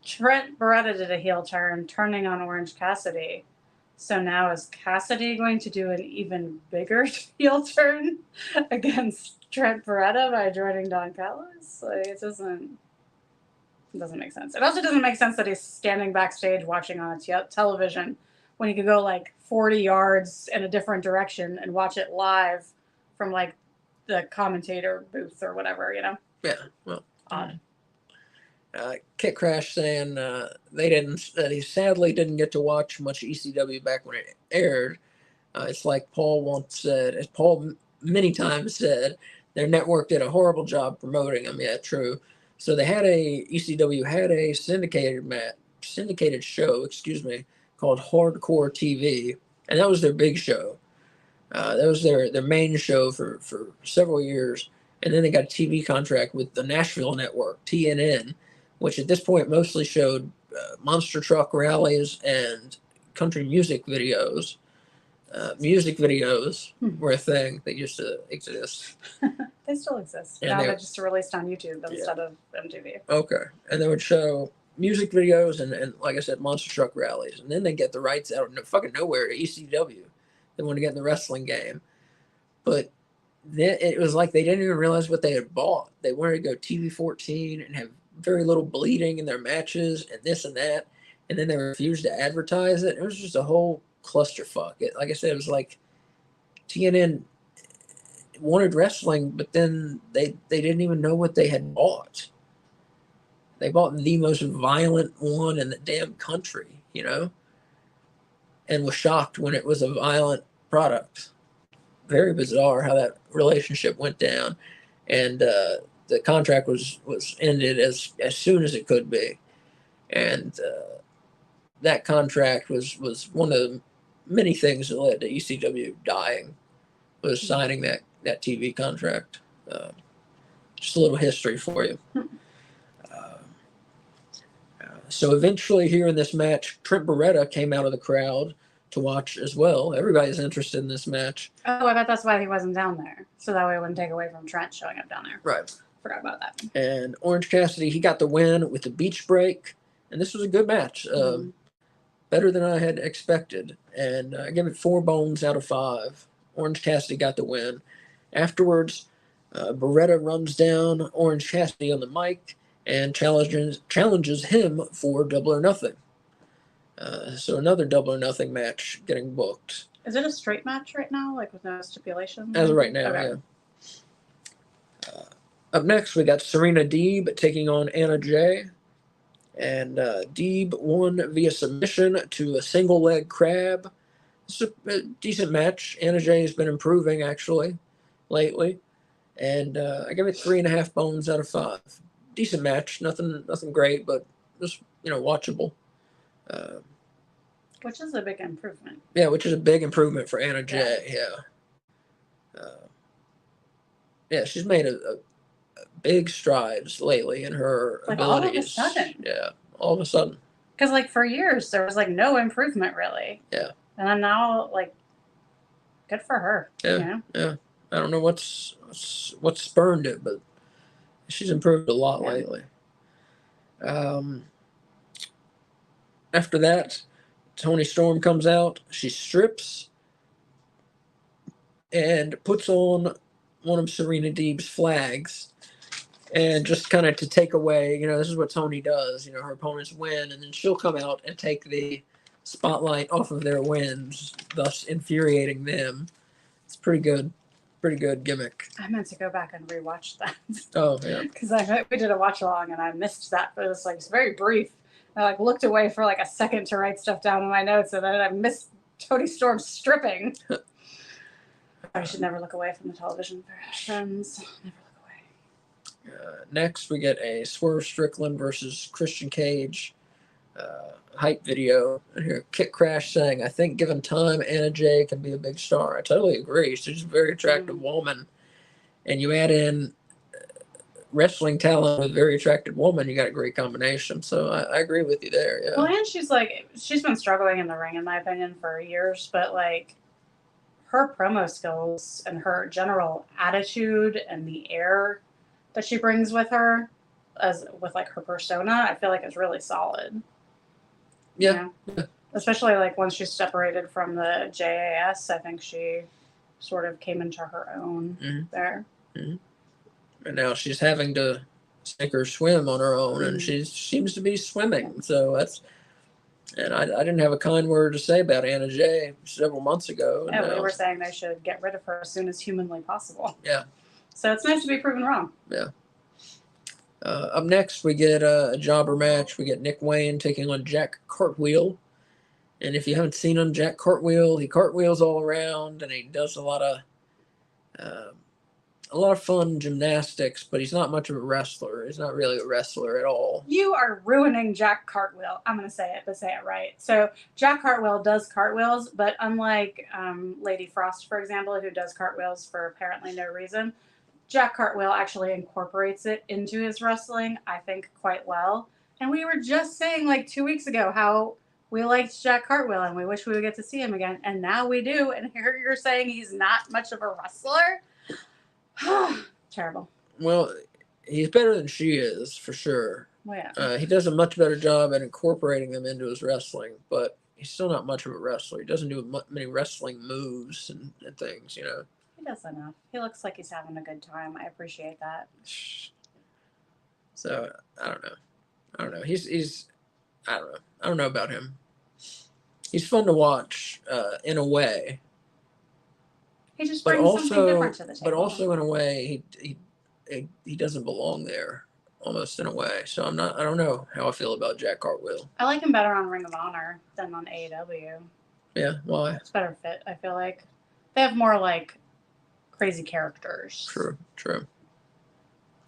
Trent Beretta did a heel turn, turning on Orange Cassidy. So now is Cassidy going to do an even bigger heel turn against Trent Beretta by joining Don Callis? Like, it doesn't make sense. It also doesn't make sense that he's standing backstage watching on a television when he could go like 40 yards in a different direction and watch it live from like the commentator booth or whatever, Yeah, well, odd. Kit Crash saying he sadly didn't get to watch much ECW back when it aired. It's like Paul once said, as Paul many times said, their network did a horrible job promoting them. Yeah, true. So ECW had a syndicated show, called Hardcore TV, and that was their big show. That was their main show for several years. And then they got a TV contract with the Nashville network, TNN, which at this point mostly showed monster truck rallies and country music videos. Music videos were a thing that used to exist. They still exist. And now they- they're just released on YouTube instead of MTV. Okay. And they would show music videos and like I said, monster truck rallies. And then they get the rights out of fucking nowhere to ECW. They want to get in the wrestling game. But then it was like they didn't even realize what they had bought. They wanted to go TV 14 and have very little bleeding in their matches and this and that. And then they refused to advertise it. It was just a whole clusterfuck. Like I said, it was like TNN wanted wrestling, but then they didn't even know what they had bought. They bought the most violent one in the damn country, you know, and was shocked when it was a violent product. Very bizarre how that relationship went down, and the contract was ended as soon as it could be, and that contract was one of the many things that led to ECW dying, was signing that TV contract. Just a little history for you. So eventually here in this match, Trent Beretta came out of the crowd to watch as well. Everybody's interested in this match. Oh, I bet that's why he wasn't down there. So that way it wouldn't take away from Trent showing up down there. Right. Forgot about that. And Orange Cassidy, he got the win with the beach break. And this was a good match. Better than I had expected. And I give it 4 bones out of 5. Orange Cassidy got the win. Afterwards, Beretta runs down Orange Cassidy on the mic and challenges him for Double or Nothing. So another Double or Nothing match getting booked. Is it a straight match right now, like with no stipulations? As of right now, okay. Yeah. Up next, we got Serena Deeb taking on Anna Jay. And Deeb won via submission to a single leg crab. It's a decent match. Anna Jay has been improving, actually, lately. And I give it 3.5 bones out of 5. Decent match. Nothing great, but just, watchable. Which is a big improvement. Yeah, which is a big improvement for Anna Jay. Yeah, she's made a big strides lately in her abilities. All of a sudden. Yeah, all of a sudden. Because for years there was no improvement really. Yeah. And then now good for her. Yeah. Yeah. I don't know what's spurned it, but she's improved a lot lately. After that, Toni Storm comes out. She strips and puts on one of Serena Deeb's flags. And just kind of to take away, this is what Toni does. Her opponents win, and then she'll come out and take the spotlight off of their wins, thus infuriating them. It's pretty good gimmick. I meant to go back and rewatch that. Oh, yeah. Because we did a watch along and I missed that, but it was it's very brief. I looked away for a second to write stuff down in my notes, and then I missed Toni Storm stripping. I should never look away from the television, friends. Never look away. Next, we get a Swerve Strickland versus Christian Cage hype video. And here, Kit Crash saying, "I think given time, Anna Jay can be a big star." I totally agree. She's a very attractive woman. And you add in wrestling talent with a very attractive woman, you got a great combination. So I agree with you there. Yeah. Well, and she's been struggling in the ring, in my opinion, for years, but her promo skills and her general attitude and the air that she brings with her, as with her persona, I feel is really solid. Yeah. Especially once she separated from the JAS, I think she sort of came into her own there. Mm-hmm. And now she's having to sink or swim on her own, and she seems to be swimming. So that's, and I didn't have a kind word to say about Anna Jay several months ago. Yeah, we were saying they should get rid of her as soon as humanly possible. Yeah. So it's nice to be proven wrong. Yeah. Up next, we get a jobber match. We get Nick Wayne taking on Jack Cartwheel. And if you haven't seen him, Jack Cartwheel, he cartwheels all around, and he does a lot of fun gymnastics, but he's not much of a wrestler. He's not really a wrestler at all. You are ruining Jack Cartwheel. I'm going to say it, but say it right. So Jack Cartwheel does cartwheels, but unlike Lady Frost, for example, who does cartwheels for apparently no reason, Jack Cartwheel actually incorporates it into his wrestling, I think, quite well. And we were just saying like 2 weeks ago how we liked Jack Cartwheel and we wish we would get to see him again. And now we do. And here you're saying he's not much of a wrestler? Terrible. Well, he's better than she is, for sure. Well, yeah. He does a much better job at incorporating them into his wrestling, but he's still not much of a wrestler. He doesn't do many wrestling moves and things, you know. He does enough. He looks like he's having a good time. I appreciate that. So, I don't know. He's I don't know. I don't know about him. He's fun to watch, in a way. He just brings something different to the table. But also in a way, he doesn't belong there, almost in a way. So I don't know how I feel about Jack Cartwheel. I like him better on Ring of Honor than on AEW. Yeah, why? It's better fit, I feel like. They have more like crazy characters. True.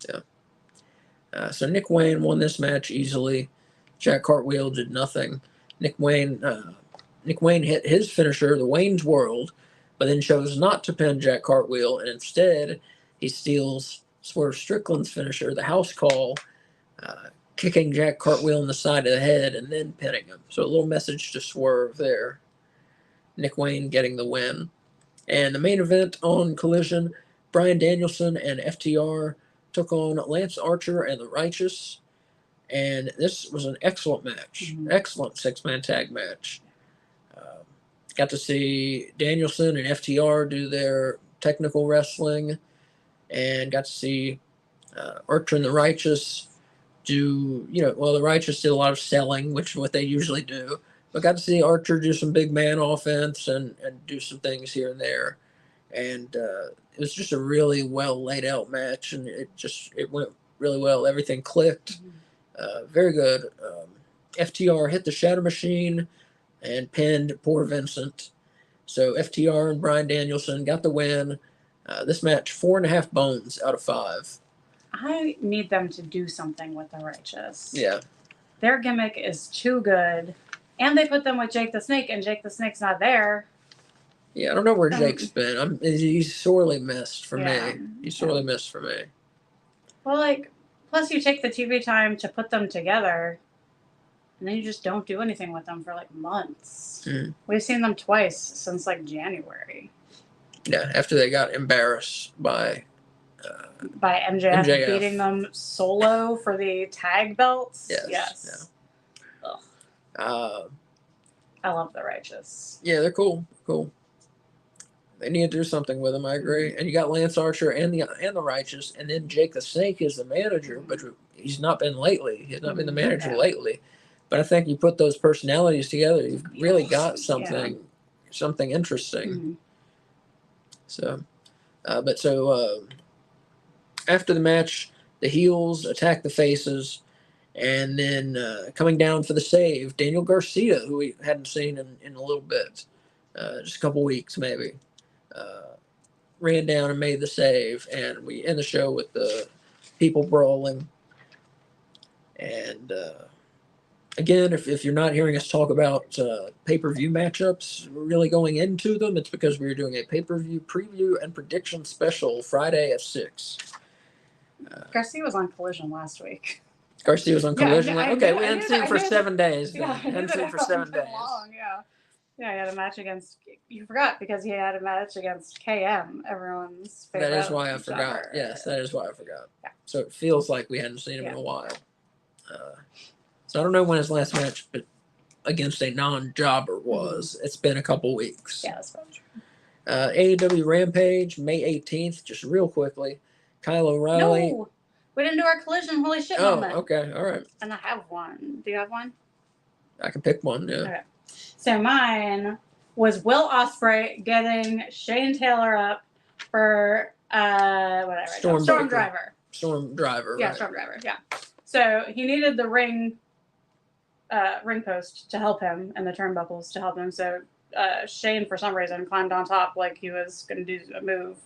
Yeah. So Nick Wayne won this match easily. Jack Cartwheel did nothing. Nick Wayne hit his finisher, the Wayne's World, but then chose not to pin Jack Cartwheel, and instead he steals Swerve Strickland's finisher, the House Call, kicking Jack Cartwheel in the side of the head and then pinning him. So a little message to Swerve there. Nick Wayne getting the win. And the main event on Collision, Bryan Danielson and FTR took on Lance Archer and the Righteous. And this was an excellent match. Mm-hmm. Excellent six-man tag match. Got to see Danielson and FTR do their technical wrestling, and got to see Archer and the Righteous do, the Righteous did a lot of selling, which is what they usually do. But got to see Archer do some big man offense and do some things here and there. And it was just a really well laid out match, and it went really well. Everything clicked. Very good. FTR hit the Shadow Machine and pinned poor Vincent. So FTR and Bryan Danielson got the win. This match, 4.5 bones out of 5. I need them to do something with the Righteous. Yeah. Their gimmick is too good. And they put them with Jake the Snake, and Jake the Snake's not there. Yeah, I don't know where Jake's been. He's sorely missed for me. He's sorely missed for me. Well, plus you take the TV time to put them together, and then you just don't do anything with them for months. We've seen them twice since January. Yeah, after they got embarrassed by MJF beating them solo for the tag belts. Yes. Yeah. I love the Righteous. Yeah, they're cool. They need to do something with them. I agree. And you got Lance Archer and the Righteous, and then Jake the Snake is the manager, but he's not been lately. He's not been the manager lately. But I think you put those personalities together, you've really got something interesting. Mm-hmm. So, after the match, the heels attack the faces, and then coming down for the save, Daniel Garcia, who we hadn't seen in a little bit, just a couple weeks maybe, ran down and made the save, and we end the show with the people brawling. And again, if you're not hearing us talk about pay-per-view matchups, we're really going into them, it's because we're doing a pay-per-view preview and prediction special Friday at 6. Garcia was on Collision last week. Garcia was on Collision. We hadn't seen him for 7 days. Yeah, hadn't seen him for 7 days. Long, yeah, he had a match against. You forgot because he had a match against KM. Everyone's favorite. That is why I forgot. Yes, that is why I forgot. Yeah. So it feels like we hadn't seen him in a while. So I don't know when his last match, but against a non-jobber was. It's been a couple weeks. Yeah, that's probably true. AEW Rampage, May 18th. Just real quickly, Kyle O'Reilly. No, we didn't do our Collision holy shit moment. Oh, okay, all right. And I have one. Do you have one? I can pick one. Yeah. Okay. So mine was Will Ospreay getting Shane Taylor up for Storm Driver. Storm Driver. Yeah, right. Storm Driver. Yeah. So he needed the ring post to help him and the turnbuckles to help him. So Shane, for some reason, climbed on top like he was going to do a move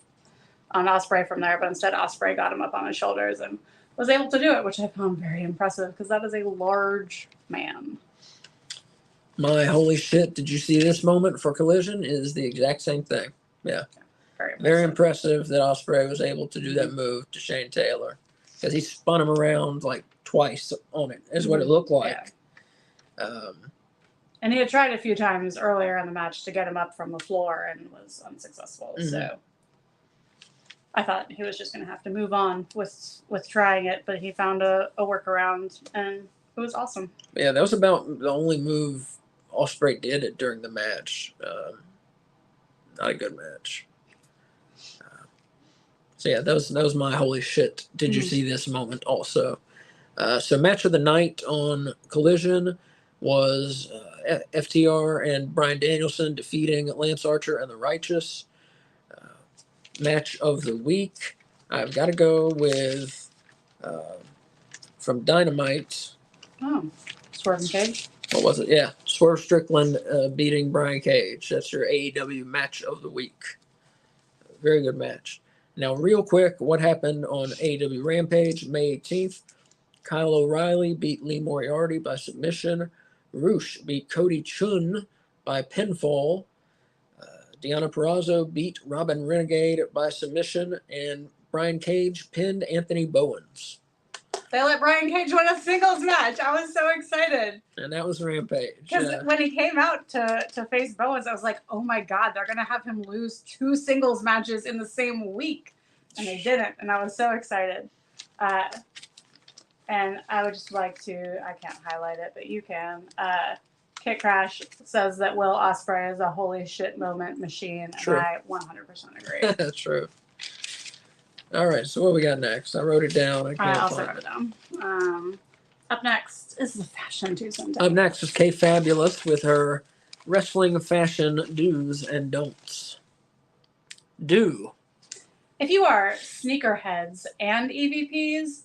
on Ospreay from there, but instead Ospreay got him up on his shoulders and was able to do it, which I found very impressive because that is a large man. My holy shit, did you see this moment for Collision? Is the exact same thing. Yeah. Very impressive that Ospreay was able to do that move to Shane Taylor, because he spun him around like twice on it, is what it looked like. Yeah. And he had tried a few times earlier in the match to get him up from the floor and was unsuccessful. So I thought he was just going to have to move on with trying it, but he found a workaround, and it was awesome. Yeah, that was about the only move Ospreay did it during the match. Not a good match. So yeah, that was my holy shit. Did you see this moment also? So match of the night on Collision was FTR and Bryan Danielson defeating Lance Archer and the Righteous. Match of the week, I've got to go with from Dynamite. Oh, Swerve and Cage. What was it? Yeah, Swerve Strickland beating Brian Cage. That's your AEW match of the week. Very good match. Now, real quick, what happened on AEW Rampage May 18th? Kyle O'Reilly beat Lee Moriarty by submission. Roosh beat Cody Chun by pinfall. Deonna Purrazzo beat Robin Renegade by submission. And Brian Cage pinned Anthony Bowens. They let Brian Cage win a singles match. I was so excited. And that was Rampage. Because when he came out to face Bowens, I was like, oh my God, they're going to have him lose 2 singles matches in the same week. And they didn't. And I was so excited. And I would just like to, I can't highlight it, but you can. Kit Crash says that Will Ospreay is a holy shit moment machine. True. And I 100% agree. That's true. All right, so what we got next? I wrote it down. I also wrote it down. Up next is the Fashion Do's and Don'ts. Up next is Kay Fabulous with her wrestling fashion do's and don'ts. Do. If you are sneakerheads and EVPs,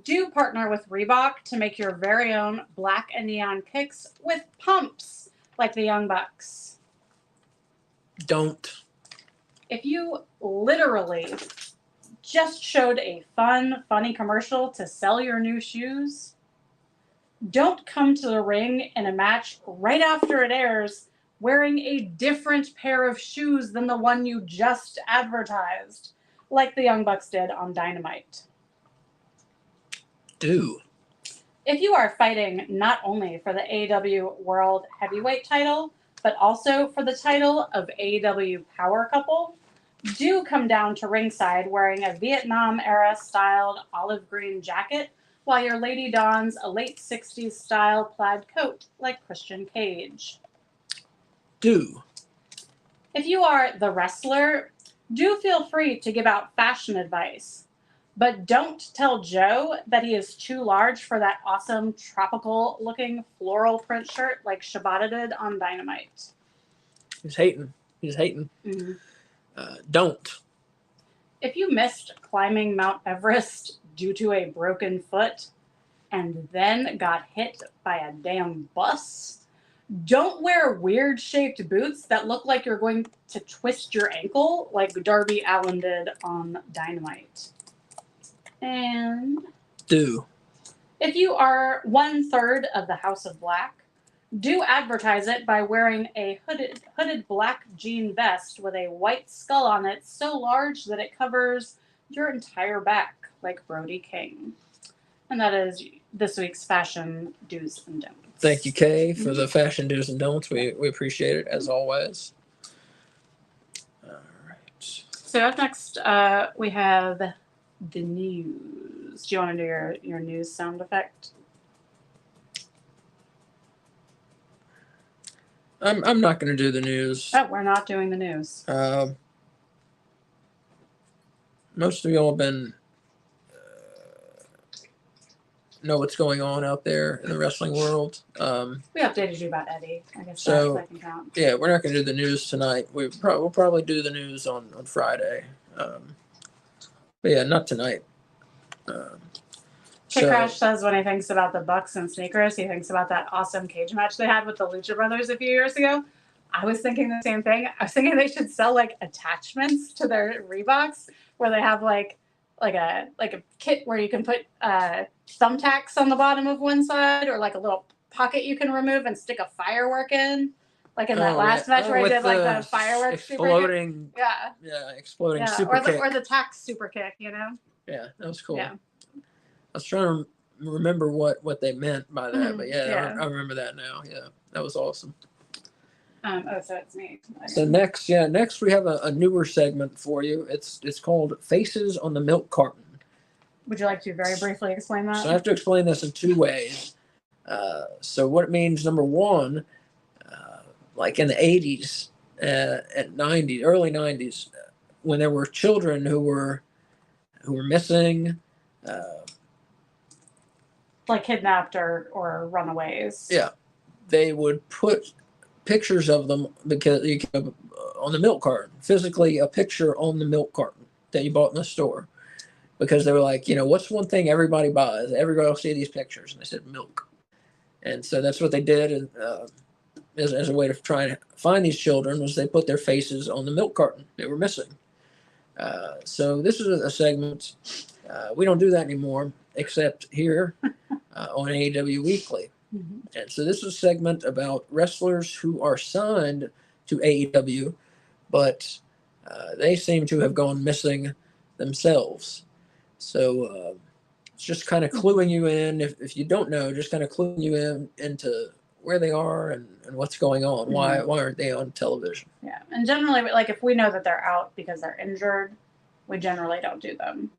do partner with Reebok to make your very own black and neon kicks with pumps like the Young Bucks. Don't. If you literally just showed a funny commercial to sell your new shoes, don't come to the ring in a match right after it airs wearing a different pair of shoes than the one you just advertised, like the Young Bucks did on Dynamite. Do. If you are fighting not only for the AEW World Heavyweight title, but also for the title of AEW Power Couple, do come down to ringside wearing a Vietnam-era styled olive green jacket while your lady dons a late 60s style plaid coat like Christian Cage. Do. If you are the wrestler, do feel free to give out fashion advice. But don't tell Joe that he is too large for that awesome tropical-looking floral print shirt like Shibata did on Dynamite. He's hating. Mm-hmm. Don't. If you missed climbing Mount Everest due to a broken foot and then got hit by a damn bus, don't wear weird-shaped boots that look like you're going to twist your ankle like Darby Allin did on Dynamite. And Do. if you are 1/3 of the House of Black, do advertise it by wearing a hooded black jean vest with a white skull on it so large that it covers your entire back, like Brody King. And that is this week's Fashion Do's and Don'ts. Thank you, Kay, for the fashion do's and don'ts. We appreciate it, as always. All right. So up next, we have the news. Do you want to do your news sound effect? I'm not going to do the news. Oh, we're not doing the news. Most of y'all have been know what's going on out there in the wrestling world. We updated you about Eddie. I guess so, that can count. Yeah, we're not going to do the news tonight. We'll probably do the news on Friday. But yeah, not tonight. Kid Crash says when he thinks about the Bucks and sneakers, he thinks about that awesome cage match they had with the Lucha Brothers a few years ago. I was thinking the same thing. I was thinking they should sell like attachments to their Reeboks where they have like a kit where you can put thumbtacks on the bottom of one side or like a little pocket you can remove and stick a firework in. like in that last match where he with did like the fireworks exploding, exploding yeah, super kick, or the tax super kick, you know. Yeah, that was cool. Yeah. I was trying to remember what they meant by that, but Yeah. I remember that now. Yeah, that was awesome. So it's me. So next we have a newer segment for you. It's called Faces on the Milk Carton. Would you like to very briefly explain that? So I have to explain this in two ways. So what it means, number one, like in the 80s, at 90s, early 90s, when there were children who were missing, like kidnapped or runaways. Yeah, they would put pictures of them because you can, on the milk carton, physically a picture on the milk carton that you bought in the store, because they were like, what's one thing everybody buys? Everybody will see these pictures, and they said milk, and so that's what they did, and as a way to try and find these children was they put their faces on the milk carton they were missing. So this is a segment. We don't do that anymore, except here on AEW Weekly. Mm-hmm. And so this is a segment about wrestlers who are signed to AEW, but they seem to have gone missing themselves. So it's just kind of cluing you in. If you don't know, just kind of cluing you into where they are and what's going on. Why aren't they on television? Yeah, and generally, like if we know that they're out because they're injured, we generally don't do them.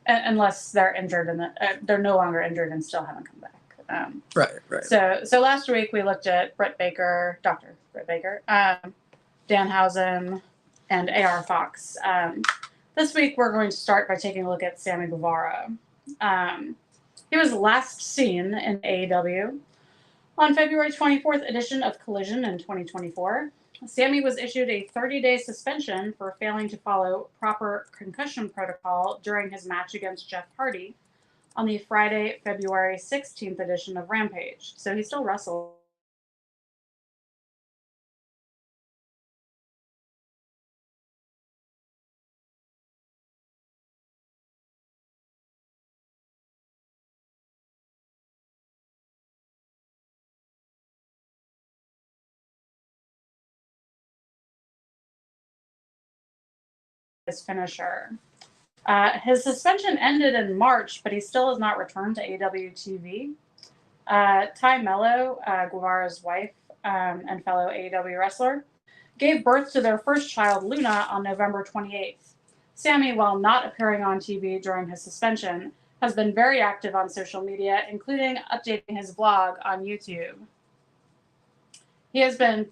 Unless they're injured and they're no longer injured and still haven't come back. Right. So last week we looked at Dr. Britt Baker, Danhausen, and AR Fox. This week we're going to start by taking a look at Sammy Guevara. He was last seen in AEW on February 24th edition of Collision in 2024. Sammy was issued a 30-day suspension for failing to follow proper concussion protocol during his match against Jeff Hardy on the Friday, February 16th edition of Rampage. So he still wrestled. His finisher. His suspension ended in March, but he still has not returned to AEW TV. Ty Mello, Guevara's wife and fellow AEW wrestler, gave birth to their first child, Luna, on November 28th. Sammy, while not appearing on TV during his suspension, has been very active on social media, including updating his blog on YouTube. He has been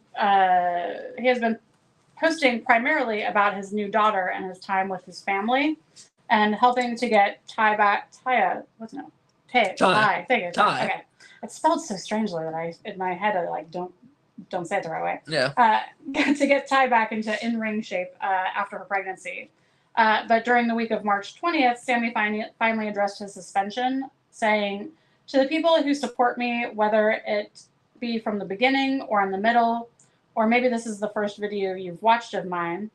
posting primarily about his new daughter and his time with his family, and helping to get Ty. Okay, it's spelled so strangely that in my head I don't say it the right way. Yeah. To get Ty back into in-ring shape after her pregnancy. But during the week of March 20th, Sammy finally addressed his suspension, saying, "To the people who support me, whether it be from the beginning or in the middle, or maybe this is the first video you've watched of mine,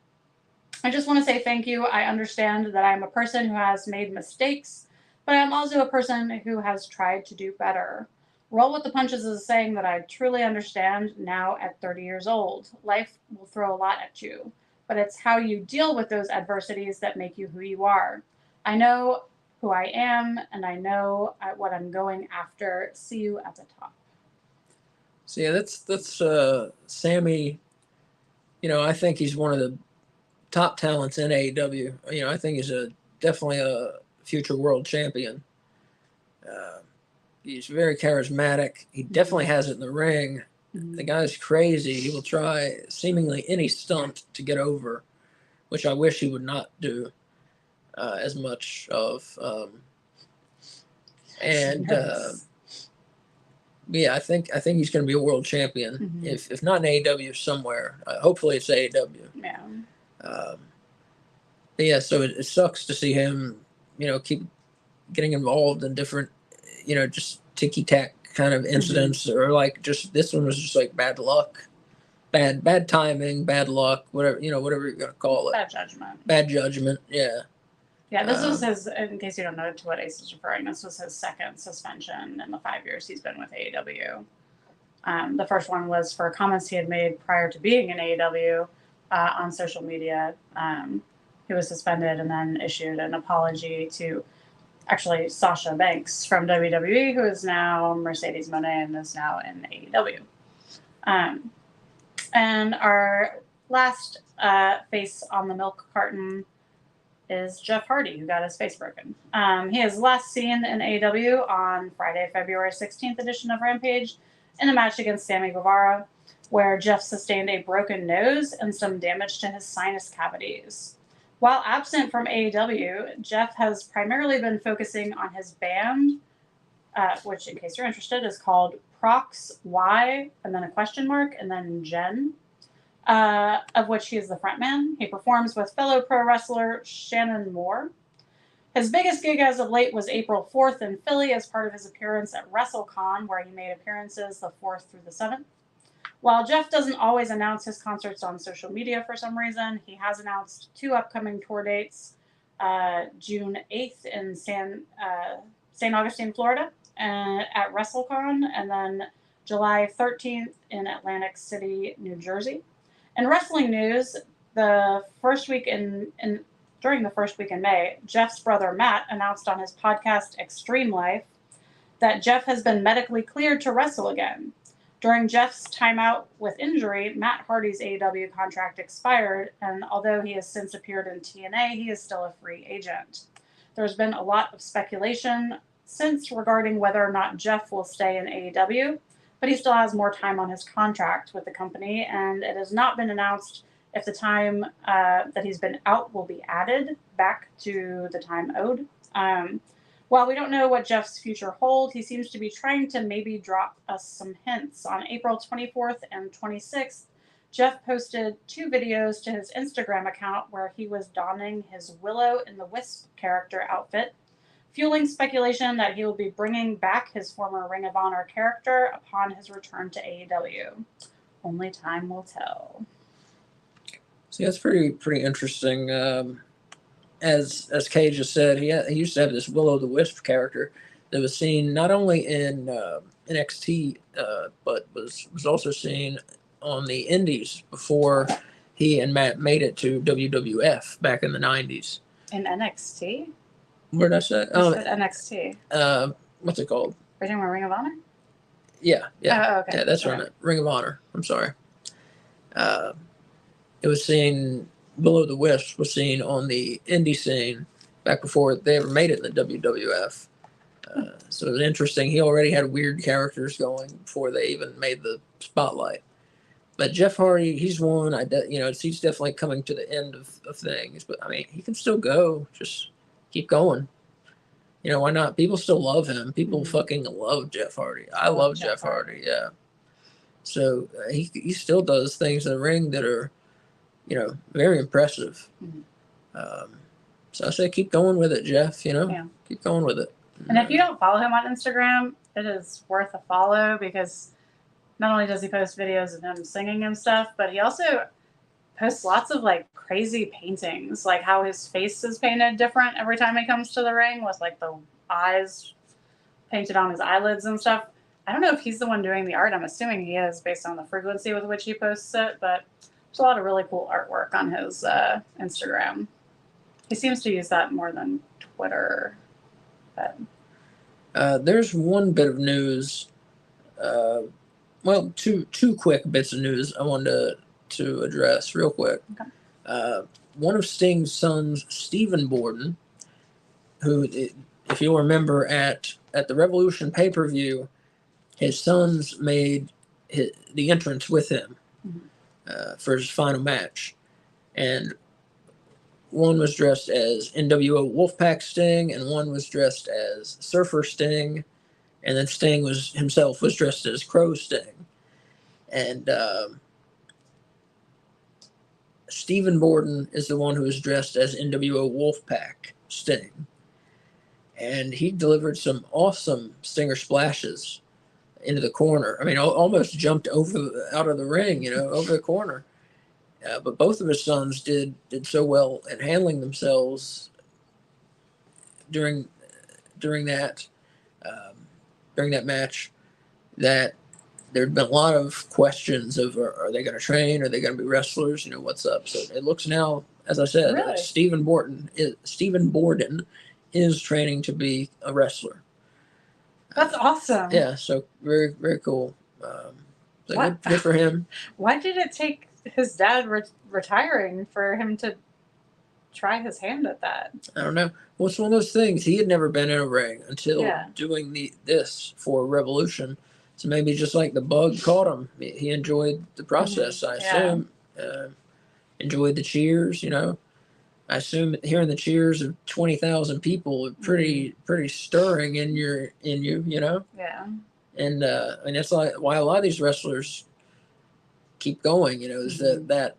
I just want to say thank you. I understand that I'm a person who has made mistakes, but I'm also a person who has tried to do better. Roll with the punches is a saying that I truly understand now at 30 years old. Life will throw a lot at you, but it's how you deal with those adversities that make you who you are. I know who I am, and I know what I'm going after. See you at the top." So yeah, that's Sammy. I think he's one of the top talents in AEW. I think he's definitely a future world champion. He's very charismatic. He definitely has it in the ring. Mm-hmm. The guy's crazy. He will try seemingly any stunt to get over, which I wish he would not do as much of. Yeah, I think he's going to be a world champion. Mm-hmm. If not in AEW, somewhere. Hopefully, it's AEW. Yeah. Yeah, so it sucks to see him, keep getting involved in different, just ticky-tack kind of incidents, mm-hmm. or like just this one was just like bad luck, bad timing, bad luck, whatever whatever you're gonna call it. Bad judgment. Yeah. Yeah, this was his. In case you don't know to what Ace is referring, this was his second suspension in the 5 years he's been with AEW. The first one was for comments he had made prior to being in AEW on social media. He was suspended and then issued an apology to actually Sasha Banks from WWE, who is now Mercedes Moné and is now in AEW. And our last face on the milk carton is Jeff Hardy, who got his face broken. He is last seen in AEW on Friday, February 16th edition of Rampage in a match against Sammy Guevara, where Jeff sustained a broken nose and some damage to his sinus cavities. While absent from AEW, Jeff has primarily been focusing on his band, which, in case you're interested, is called Prox Y, and then a question mark, and then Jen, of which he is the frontman. He performs with fellow pro wrestler Shannon Moore. His biggest gig as of late was April 4th in Philly as part of his appearance at WrestleCon, where he made appearances the 4th through the 7th. While Jeff doesn't always announce his concerts on social media for some reason, he has announced 2 upcoming tour dates, June 8th in St. Augustine, Florida, at WrestleCon, and then July 13th in Atlantic City, New Jersey. In wrestling news, during the first week in May, Jeff's brother Matt announced on his podcast Extreme Life that Jeff has been medically cleared to wrestle again. During Jeff's timeout with injury, Matt Hardy's AEW contract expired, and although he has since appeared in TNA, he is still a free agent. There's been a lot of speculation since regarding whether or not Jeff will stay in AEW, but he still has more time on his contract with the company, and it has not been announced if the time that he's been out will be added back to the time owed. While we don't know what Jeff's future holds, he seems to be trying to maybe drop us some hints. On April 24th and 26th, Jeff posted 2 videos to his Instagram account where he was donning his Will-O-the-Wisp character outfit, fueling speculation that he will be bringing back his former Ring of Honor character upon his return to AEW. Only time will tell. See, that's pretty interesting. As Kay just said, he used to have this Will-O-the-Wisp character that was seen not only in NXT, but was also seen on the Indies before he and Matt made it to WWF back in the 90s. In NXT? Where did I say? Said NXT. What's it called? Are you talking about Ring of Honor? Yeah. Oh, okay. Yeah, that's right. Ring of Honor. I'm sorry. It was seen. Will-O-the-Wisp was seen on the indie scene back before they ever made it in the WWF. So it was interesting. He already had weird characters going before they even made the spotlight. But Jeff Hardy, he's one. He's definitely coming to the end of things. But I mean, he can still go. Just keep going. Why not? People still love him. People fucking love Jeff Hardy. I love Jeff Hardy. Yeah. So he still does things in the ring that are, very impressive. So I say keep going with it, Jeff. Keep going with it. And if you don't follow him on Instagram, it is worth a follow because not only does he post videos of him singing and stuff, but he also posts lots of like crazy paintings, like how his face is painted different every time he comes to the ring with like the eyes painted on his eyelids and stuff. I don't know if he's the one doing the art. I'm assuming he is based on the frequency with which he posts it, but there's a lot of really cool artwork on his Instagram. He seems to use that more than Twitter. But there's one bit of news. Two quick bits of news I wanted to address real quick. Okay. One of Sting's sons, Stephen Borden, who, if you'll remember, at the Revolution pay-per-view, his sons made the entrance with him. For his final match, and one was dressed as NWO Wolfpack Sting, and one was dressed as Surfer Sting, and then Sting himself was dressed as Crow Sting, and Stephen Borden is the one who is dressed as NWO Wolfpack Sting, and he delivered some awesome stinger splashes into the corner. I mean, almost jumped out of the ring, over the corner. But both of his sons did so well at handling themselves during that match that there'd been a lot of questions of are they going to train? Are they going to be wrestlers? What's up? So it looks now, as I said, Really? Stephen Borden is training to be a wrestler. That's awesome. Yeah, so very, very cool. So good for him. Why did it take his dad retiring for him to try his hand at that? I don't know. Well, it's one of those things. He had never been in a ring until doing this for Revolution. So maybe just like the bug caught him. He enjoyed the process, I assume. Enjoyed the cheers, I assume hearing the cheers of 20,000 people are pretty stirring in you, Yeah. And that's like why a lot of these wrestlers keep going, is that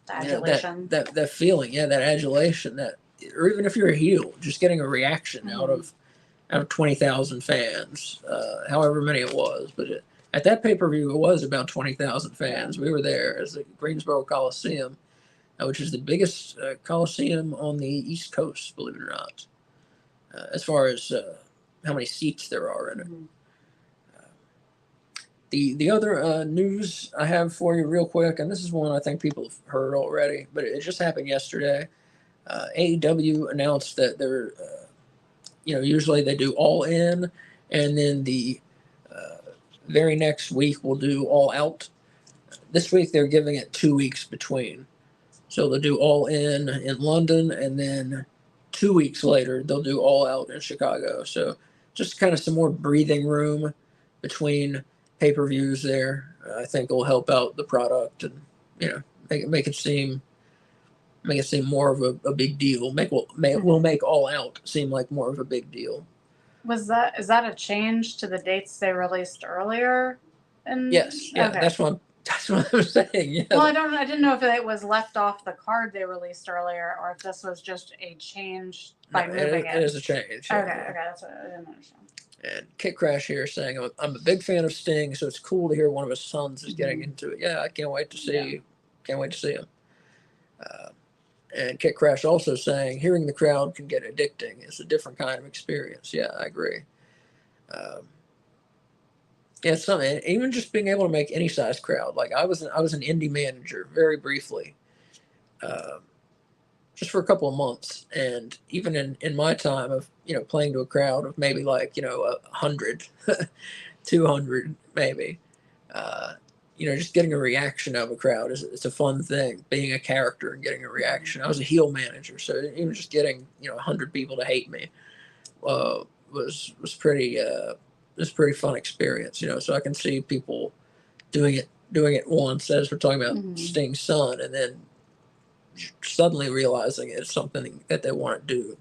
adulation. That feeling, that adulation, or even if you're a heel, just getting a reaction out of 20,000 fans, however many it was. But at that pay-per-view, it was about 20,000 fans. We were there as the Greensboro Coliseum, which is the biggest Coliseum on the East Coast, believe it or not, as far as how many seats there are in it. The other news I have for you real quick, and this is one I think people have heard already, but it just happened yesterday. AEW announced that they're, usually they do All In, and then the very next week we'll do All Out. This week they're giving it 2 weeks between. So they'll do All In London, and then 2 weeks later they'll do All Out in Chicago. So just kind of some more breathing room between pay-per-views there. I think will help out the product and make it seem more of a big deal. We'll make All Out seem like more of a big deal. Is that a change to the dates they released earlier? Yes, yeah, okay. That's what I'm saying. Yeah. Well, I didn't know if it was left off the card they released earlier, or if this was just a change by moving it. It is a change. Yeah. Okay, that's what I didn't understand. And Kit Crash here saying, I'm a big fan of Sting, so it's cool to hear one of his sons is getting into it. Yeah, I can't wait to see. Can't wait to see him. And Kit Crash also saying, hearing the crowd can get addicting. It's a different kind of experience. Yeah, I agree. It's something. Even just being able to make any size crowd. Like I was an indie manager very briefly, just for a couple of months, and even in my time of playing to a crowd of maybe 100, 200 maybe. Just getting a reaction of a crowd it's a fun thing. Being a character and getting a reaction. I was a heel manager, so even just getting 100 people to hate me was pretty fun experience. So I can see people doing it once, as we're talking about Sting's son, and then suddenly realizing it's something that they want to do.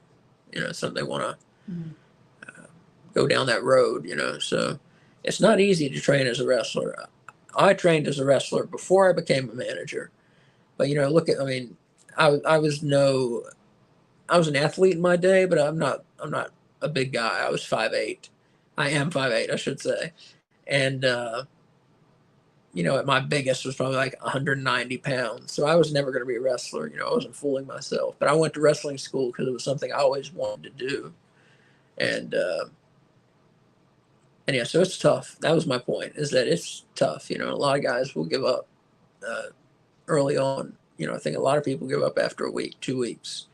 Something they want to go down that road. So it's not easy to train as a wrestler. I trained as a wrestler before I became a manager, but I was an athlete in my day, but I'm not a big guy. I was 5'8". I am 5'8", I should say, and at my biggest was probably 190 pounds. So I was never going to be a wrestler. I wasn't fooling myself, but I went to wrestling school because it was something I always wanted to do, and yeah, so it's tough. That was my point, is that it's tough. A lot of guys will give up early on. I think a lot of people give up after a week, 2 weeks.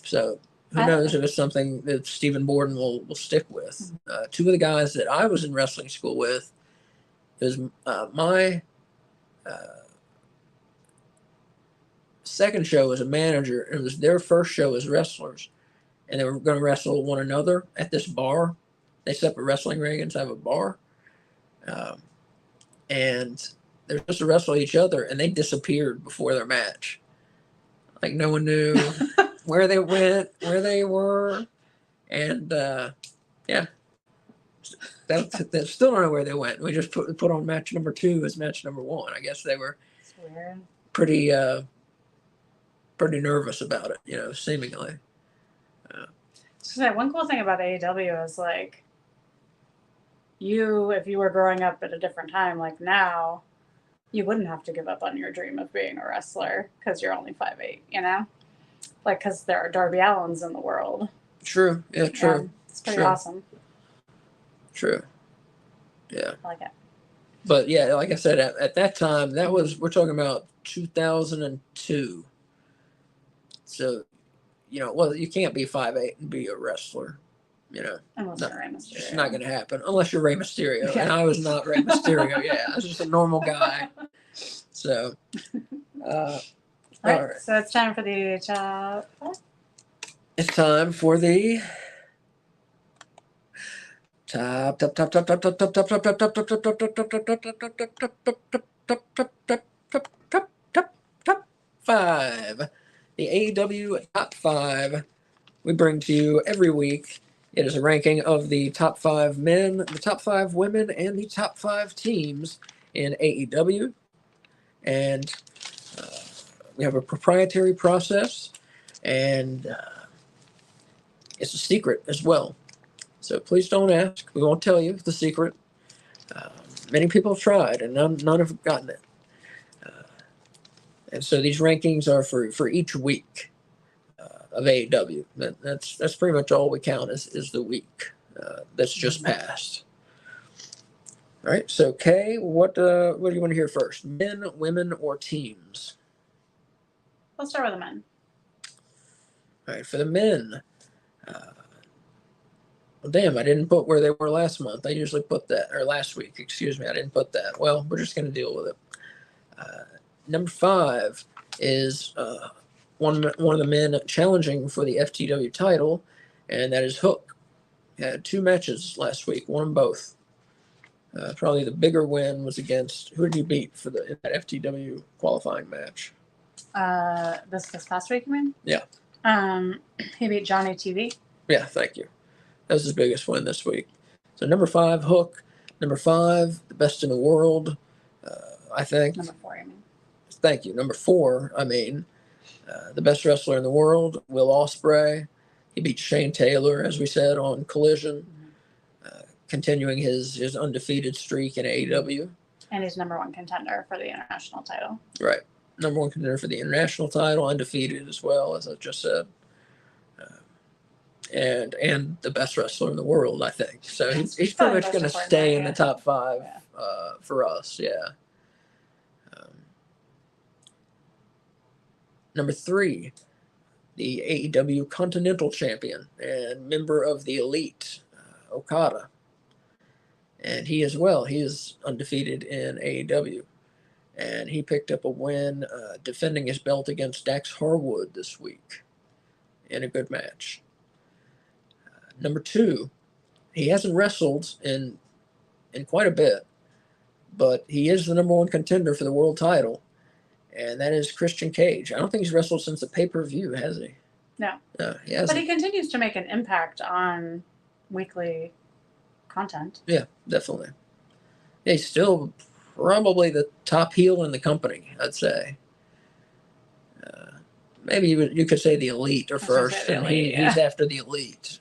So who knows if it's something that Stephen Borden will stick with. Two of the guys that I was in wrestling school with is my second show as a manager. It was their first show as wrestlers. And they were going to wrestle one another at this bar. They set up a wrestling ring inside of a bar. And they were supposed to wrestle each other, and they disappeared before their match. No one knew where they went, where they were. And, yeah. They still don't know where they went. We just put on match number 2 as match number 1. I guess they were pretty nervous about it, seemingly. So one cool thing about AEW is if you were growing up at a different time, now, you wouldn't have to give up on your dream of being a wrestler because you're only 5'8", because there are Darby Allins in the world. True. Yeah, true. Yeah, it's pretty awesome. True. Yeah. I like it. But yeah, like I said, at that time, we're talking about 2002. So, well, you can't be 5'8" and be a wrestler. Unless No, you're Rey it's just Mysterio. not going to happen unless you're Rey Mysterio. Yeah. And I was not Rey Mysterio. Yeah, I was just a normal guy. So, All all right. right. So it's time for the top. It's time for the top five. The AEW top five we bring to you every week. It is a ranking of the top 5 men, the top 5 women, and the top 5 teams in AEW. And we have a proprietary process, and it's a secret as well. So please don't ask. We won't tell you the secret. Many people have tried, and none have gotten it. And so these rankings are for each week of AEW. That's pretty much all we count is the week that's just passed. All right. So Kay, what do you want to hear first? Men, women, or teams? Let's start with the men. All right. For the men. Well, damn, I didn't put where they were last month. I usually put that, or last week, excuse me. I didn't put that. Well, we're just going to deal with it. Number 5 is one of the men challenging for the FTW title, and that is Hook. He had 2 matches last week, won them both. Probably the bigger win was against, who did he beat for that FTW qualifying match? This past week, you mean? Yeah. He beat Johnny TV. Yeah, thank you. That was his biggest win this week. So number 5, Hook. Number 5, the best in the world, I think. Number 4, I mean. Thank you. Number 4, the best wrestler in the world, Will Ospreay. He beat Shane Taylor, as we said, on Collision, continuing his undefeated streak in AEW. And he's number 1 contender for the international title. Right. Number 1 contender for the international title, undefeated as well, as I just said. And the best wrestler in the world, I think. So he's pretty much going to stay in the top 5 for us, yeah. Number 3, the AEW Continental Champion and member of the Elite, Okada. And he as well, he is undefeated in AEW. And he picked up a win defending his belt against Dax Harwood this week in a good match. Number 2, he hasn't wrestled in quite a bit, but he is the number 1 contender for the world title, and that is Christian Cage. I don't think he's wrestled since the pay-per-view, has he? No. No, he hasn't. But he continues to make an impact on weekly content. Yeah, definitely. Yeah, he's still probably the top heel in the company, I'd say. Maybe you could say the Elite are first, and he's after the Elite.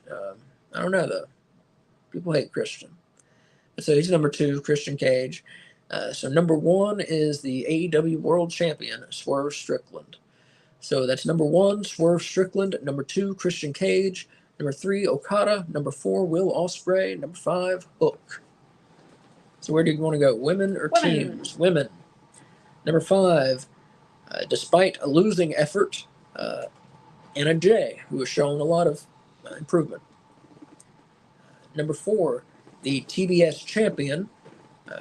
I don't know, though. People hate Christian. So he's number 2, Christian Cage. So number 1 is the AEW World Champion, Swerve Strickland. So that's number 1, Swerve Strickland. Number 2, Christian Cage. Number 3, Okada. Number 4, Will Ospreay. Number 5, Hook. So where do you want to go, women or teams? Women. Number 5, despite a losing effort, Anna Jay, who has shown a lot of improvement. Number 4, the TBS champion.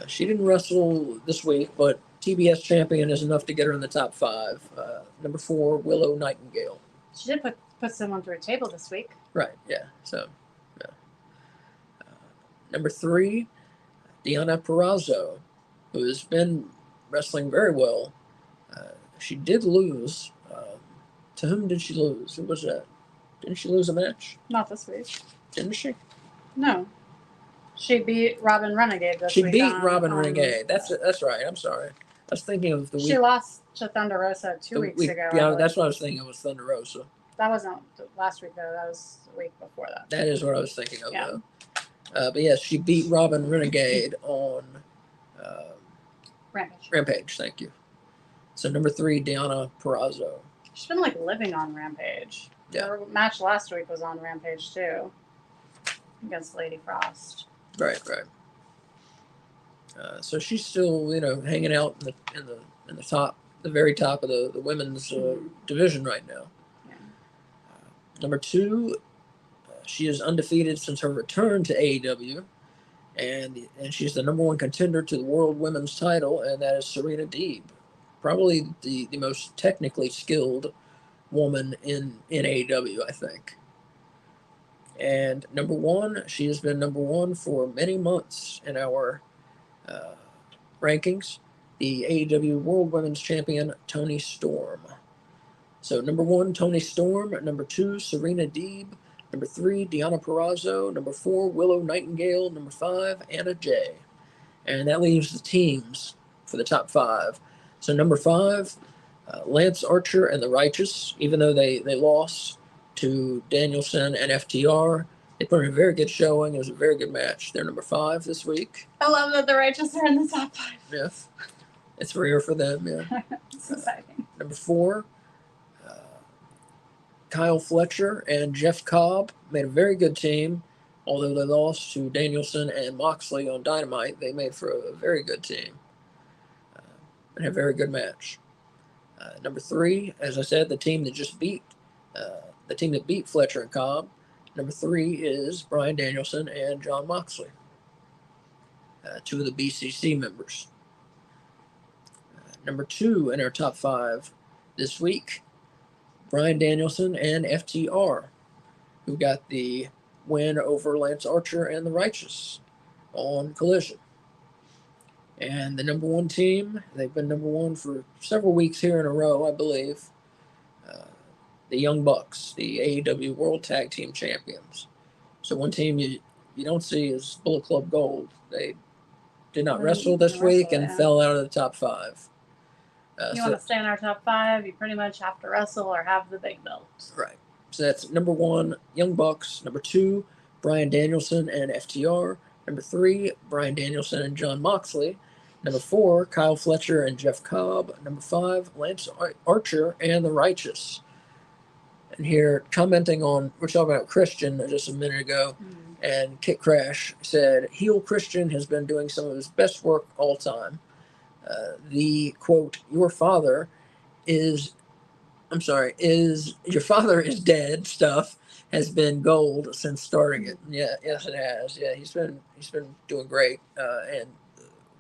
She didn't wrestle this week, but TBS champion is enough to get her in the top 5. Number 4, Willow Nightingale. She did put someone through a table this week. Right, yeah. So, yeah. Number 3, Deonna Purrazzo, who has been wrestling very well. She did lose. To whom did she lose? Who was that? Didn't she lose a match? Not this week. Didn't she? No. She beat Robin Renegade this week. She beat Robin Renegade. That's right. I'm sorry. I was thinking of the week. She lost to Thunder Rosa 2 weeks ago. Yeah, that's what I was thinking. It was Thunder Rosa. That wasn't last week, though. That was the week before that. That is what I was thinking of, though. But yes, she beat Robin Renegade on Rampage, thank you. So number 3, Deonna Purrazzo. She's been living on Rampage. Yeah. Her match last week was on Rampage too, against Lady Frost. Right. So she's still, hanging out in the top, the very top of the women's division right now. Yeah. Number 2, she is undefeated since her return to AEW, and she's the number 1 contender to the World Women's title, and that is Serena Deeb, probably the most technically skilled woman in AEW, I think. And number 1, she has been number 1 for many months in our rankings, the AEW World Women's Champion, Toni Storm. So number 1, Toni Storm. Number 2, Serena Deeb. Number 3, Deonna Purrazzo. Number 4, Willow Nightingale. Number 5, Anna Jay. And that leaves the teams for the top 5. So number 5, Lance Archer and the Righteous, even though they lost to Danielson and FTR, they put in a very good showing. It was a very good match. They're number 5 this week. I love that the Righteous are in the top 5. Yes. It's rare for them, yeah. It's exciting. Number 4, Kyle Fletcher and Jeff Cobb made a very good team. Although they lost to Danielson and Moxley on Dynamite, they made for a very good team and a very good match. Number 3, as I said, the team that beat Fletcher and Cobb. Number 3 is Bryan Danielson and Jon Moxley, 2 of the BCC members. Number 2 in our top 5 this week, Bryan Danielson and FTR, who got the win over Lance Archer and the Righteous on Collision. And the number 1 team, they've been number 1 for several weeks here in a row, I believe. The Young Bucks, the AEW World Tag Team Champions. So one team you don't see is Bullet Club Gold. They did not wrestle this week and fell out of the top 5. You want to stay in our top 5, you pretty much have to wrestle or have the big belt. Right. So that's number 1, Young Bucks. Number 2, Bryan Danielson and FTR. Number 3, Bryan Danielson and Jon Moxley. Number 4, Kyle Fletcher and Jeff Cobb. Number 5, Lance Archer and the Righteous. And here, commenting on, we're talking about Christian just a minute ago, and Kit Crash said, heel Christian has been doing some of his best work all time. The quote, your father is your father is dead stuff has been gold since starting it. Yeah, yes it has. Yeah, he's been doing great. And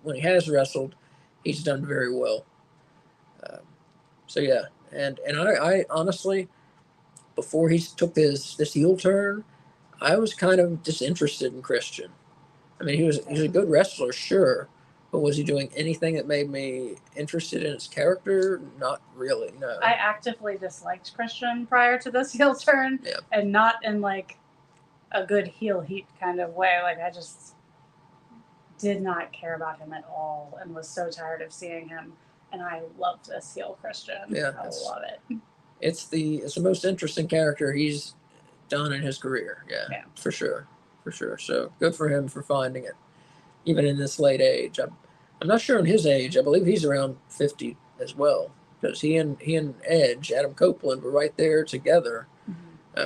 when he has wrestled, he's done very well. So yeah, and I honestly, before he took this heel turn, I was kind of disinterested in Christian. I mean, he's a good wrestler, sure, but was he doing anything that made me interested in his character? Not really, no. I actively disliked Christian prior to this heel turn, and not in like a good heel heat kind of way. Like I just did not care about him at all, and was so tired of seeing him. And I love this heel Christian. Yeah, I love it. It's the most interesting character he's done in his career. Yeah, for sure. So good for him for finding it, even in this late age. I'm not sure on his age. I believe he's around 50 as well, because he and Edge, Adam Copeland, were right there together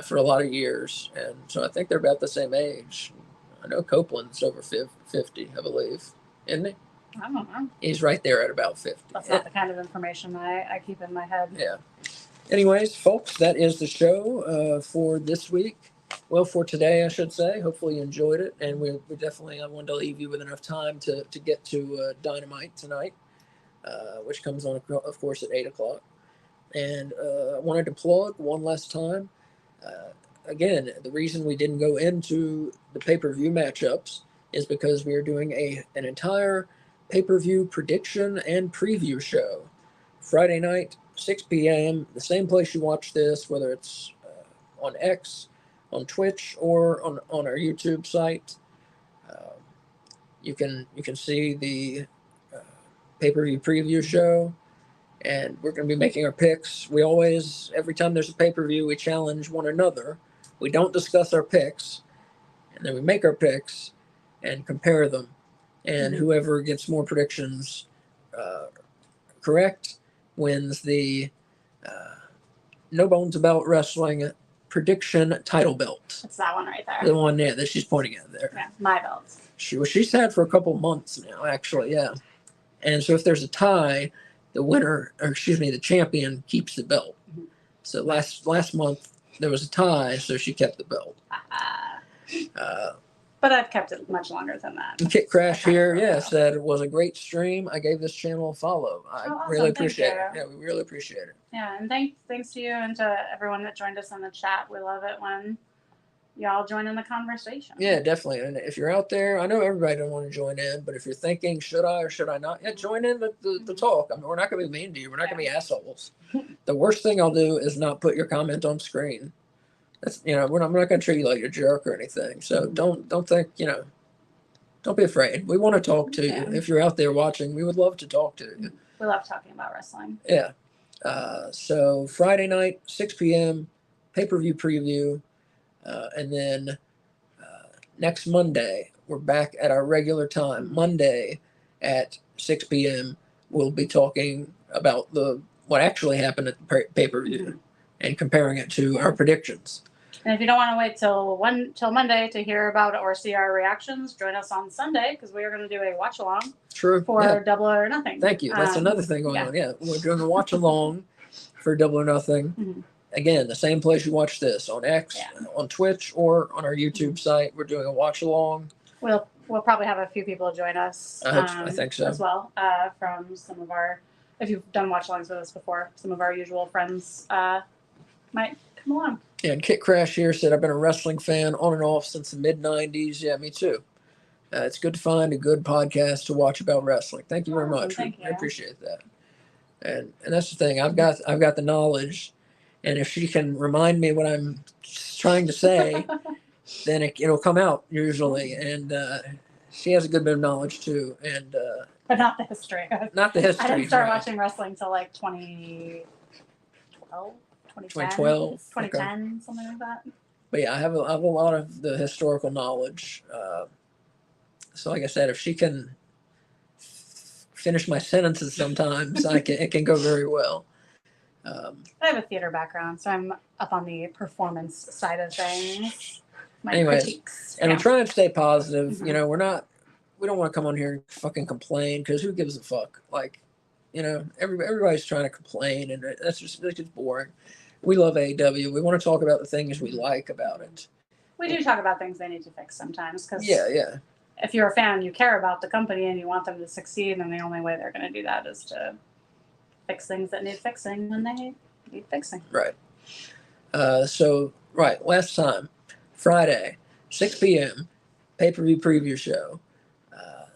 for a lot of years, and so I think they're about the same age. I know Copeland's over 50, I believe, isn't he? I don't know. He's right there at about 50. That's not the kind of information I keep in my head. Yeah. Anyways, folks, that is the show for this week. Well, for today, I should say. Hopefully you enjoyed it. And we definitely, I wanted to leave you with enough time to get to Dynamite tonight, which comes on, of course, at 8 o'clock. And I wanted to plug one last time. Again, the reason we didn't go into the pay-per-view matchups is because we are doing an entire pay-per-view prediction and preview show. Friday night, 6 p.m., the same place you watch this, whether it's on X, on Twitch, or on our YouTube site. You can see the pay-per-view preview show, and we're going to be making our picks. We always, every time there's a pay-per-view, we challenge one another. We don't discuss our picks, and then we make our picks and compare them. And whoever gets more predictions correct wins the No Bones About Wrestling prediction title belt. It's that one right there. The one that she's pointing at there. Yeah, my belt. She's had for a couple months now, actually, yeah. And so if there's a tie, the champion keeps the belt. Mhm. So last month there was a tie, so she kept the belt. But I've kept it much longer than that. Kit Crash here, said it was a great stream. I gave this channel a follow. I awesome. really appreciate it. Thank you. Yeah, we really appreciate it. Yeah, and thanks to you and to everyone that joined us in the chat. We love it when y'all join in the conversation. Yeah, definitely. And if you're out there, I know everybody don't want to join in, but if you're thinking, should I or should I not? Yeah, join in the talk. I mean, we're not going to be mean to you. We're not going to be assholes. The worst thing I'll do is not put your comment on screen. That's I'm not going to treat you like a jerk or anything. So don't think don't be afraid. We want to talk to you. If you're out there watching, we would love to talk to you. We love talking about wrestling. Yeah. So Friday night, 6 p.m. pay-per-view preview. And then next Monday, we're back at our regular time. Monday at 6 p.m., we'll be talking about what actually happened at the pay-per-view and comparing it to our predictions. And if you don't want to wait till Monday to hear about or see our reactions, join us on Sunday because we are going to do a watch along for Double or Nothing. Thank you. That's another thing going on. Yeah, we're doing a watch along for Double or Nothing. Mm-hmm. Again, the same place you watch this on X, on Twitch, or on our YouTube site. We're doing a watch along. We'll probably have a few people join us. I think so as well. From some of our, if you've done watch alongs with us before, some of our usual friends might come along. Yeah, and Kit Crash here said, I've been a wrestling fan on and off since the mid-'90s. Yeah, me too. It's good to find a good podcast to watch about wrestling. Thank you very much. Thank you. I appreciate that. And that's the thing. I've got the knowledge, and if she can remind me what I'm trying to say, then it'll come out usually. And she has a good bit of knowledge too. And but not the history. Not the history. I didn't start watching wrestling till like 2012. 2010, something like that. But yeah, I have a lot of the historical knowledge. So like I said, if she can finish my sentences sometimes, it can go very well. I have a theater background, so I'm up on the performance side of things. Critiques. And we try and stay positive. Mm-hmm. We don't want to come on here and fucking complain because who gives a fuck? Like, everybody's trying to complain, and that's just boring. We love AEW. We want to talk about the things we like about it. We do talk about things they need to fix sometimes. Cause yeah. If you're a fan, you care about the company and you want them to succeed, and the only way they're going to do that is to fix things that need fixing when they need fixing. Right. Last time, Friday, 6 p.m., pay-per-view preview show.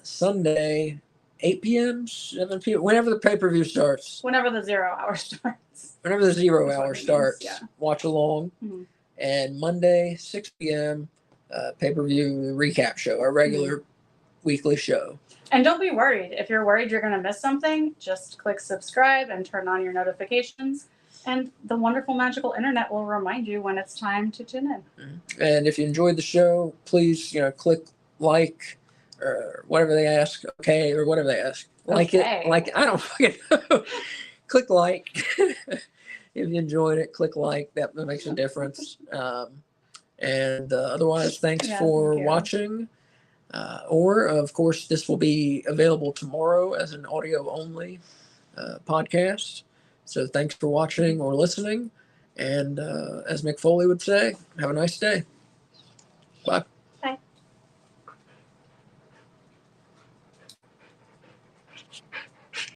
Sunday, 8 p.m., 7 p.m., whenever the pay-per-view starts. Whenever the 0 hour starts. Whenever the 0 hour starts, watch along. Mm-hmm. And Monday, 6 p.m., pay-per-view recap show, our regular weekly show. And don't be worried. If you're worried you're going to miss something, just click subscribe and turn on your notifications. And the wonderful, magical internet will remind you when it's time to tune in. Mm-hmm. And if you enjoyed the show, please, click like or whatever they ask. Okay, or whatever they ask. Like it. I don't fucking know. Click like. If you enjoyed it, click like. That makes a difference. And otherwise, thanks for watching. Or, of course, this will be available tomorrow as an audio-only podcast. So thanks for watching or listening. And as Mick Foley would say, have a nice day. Bye.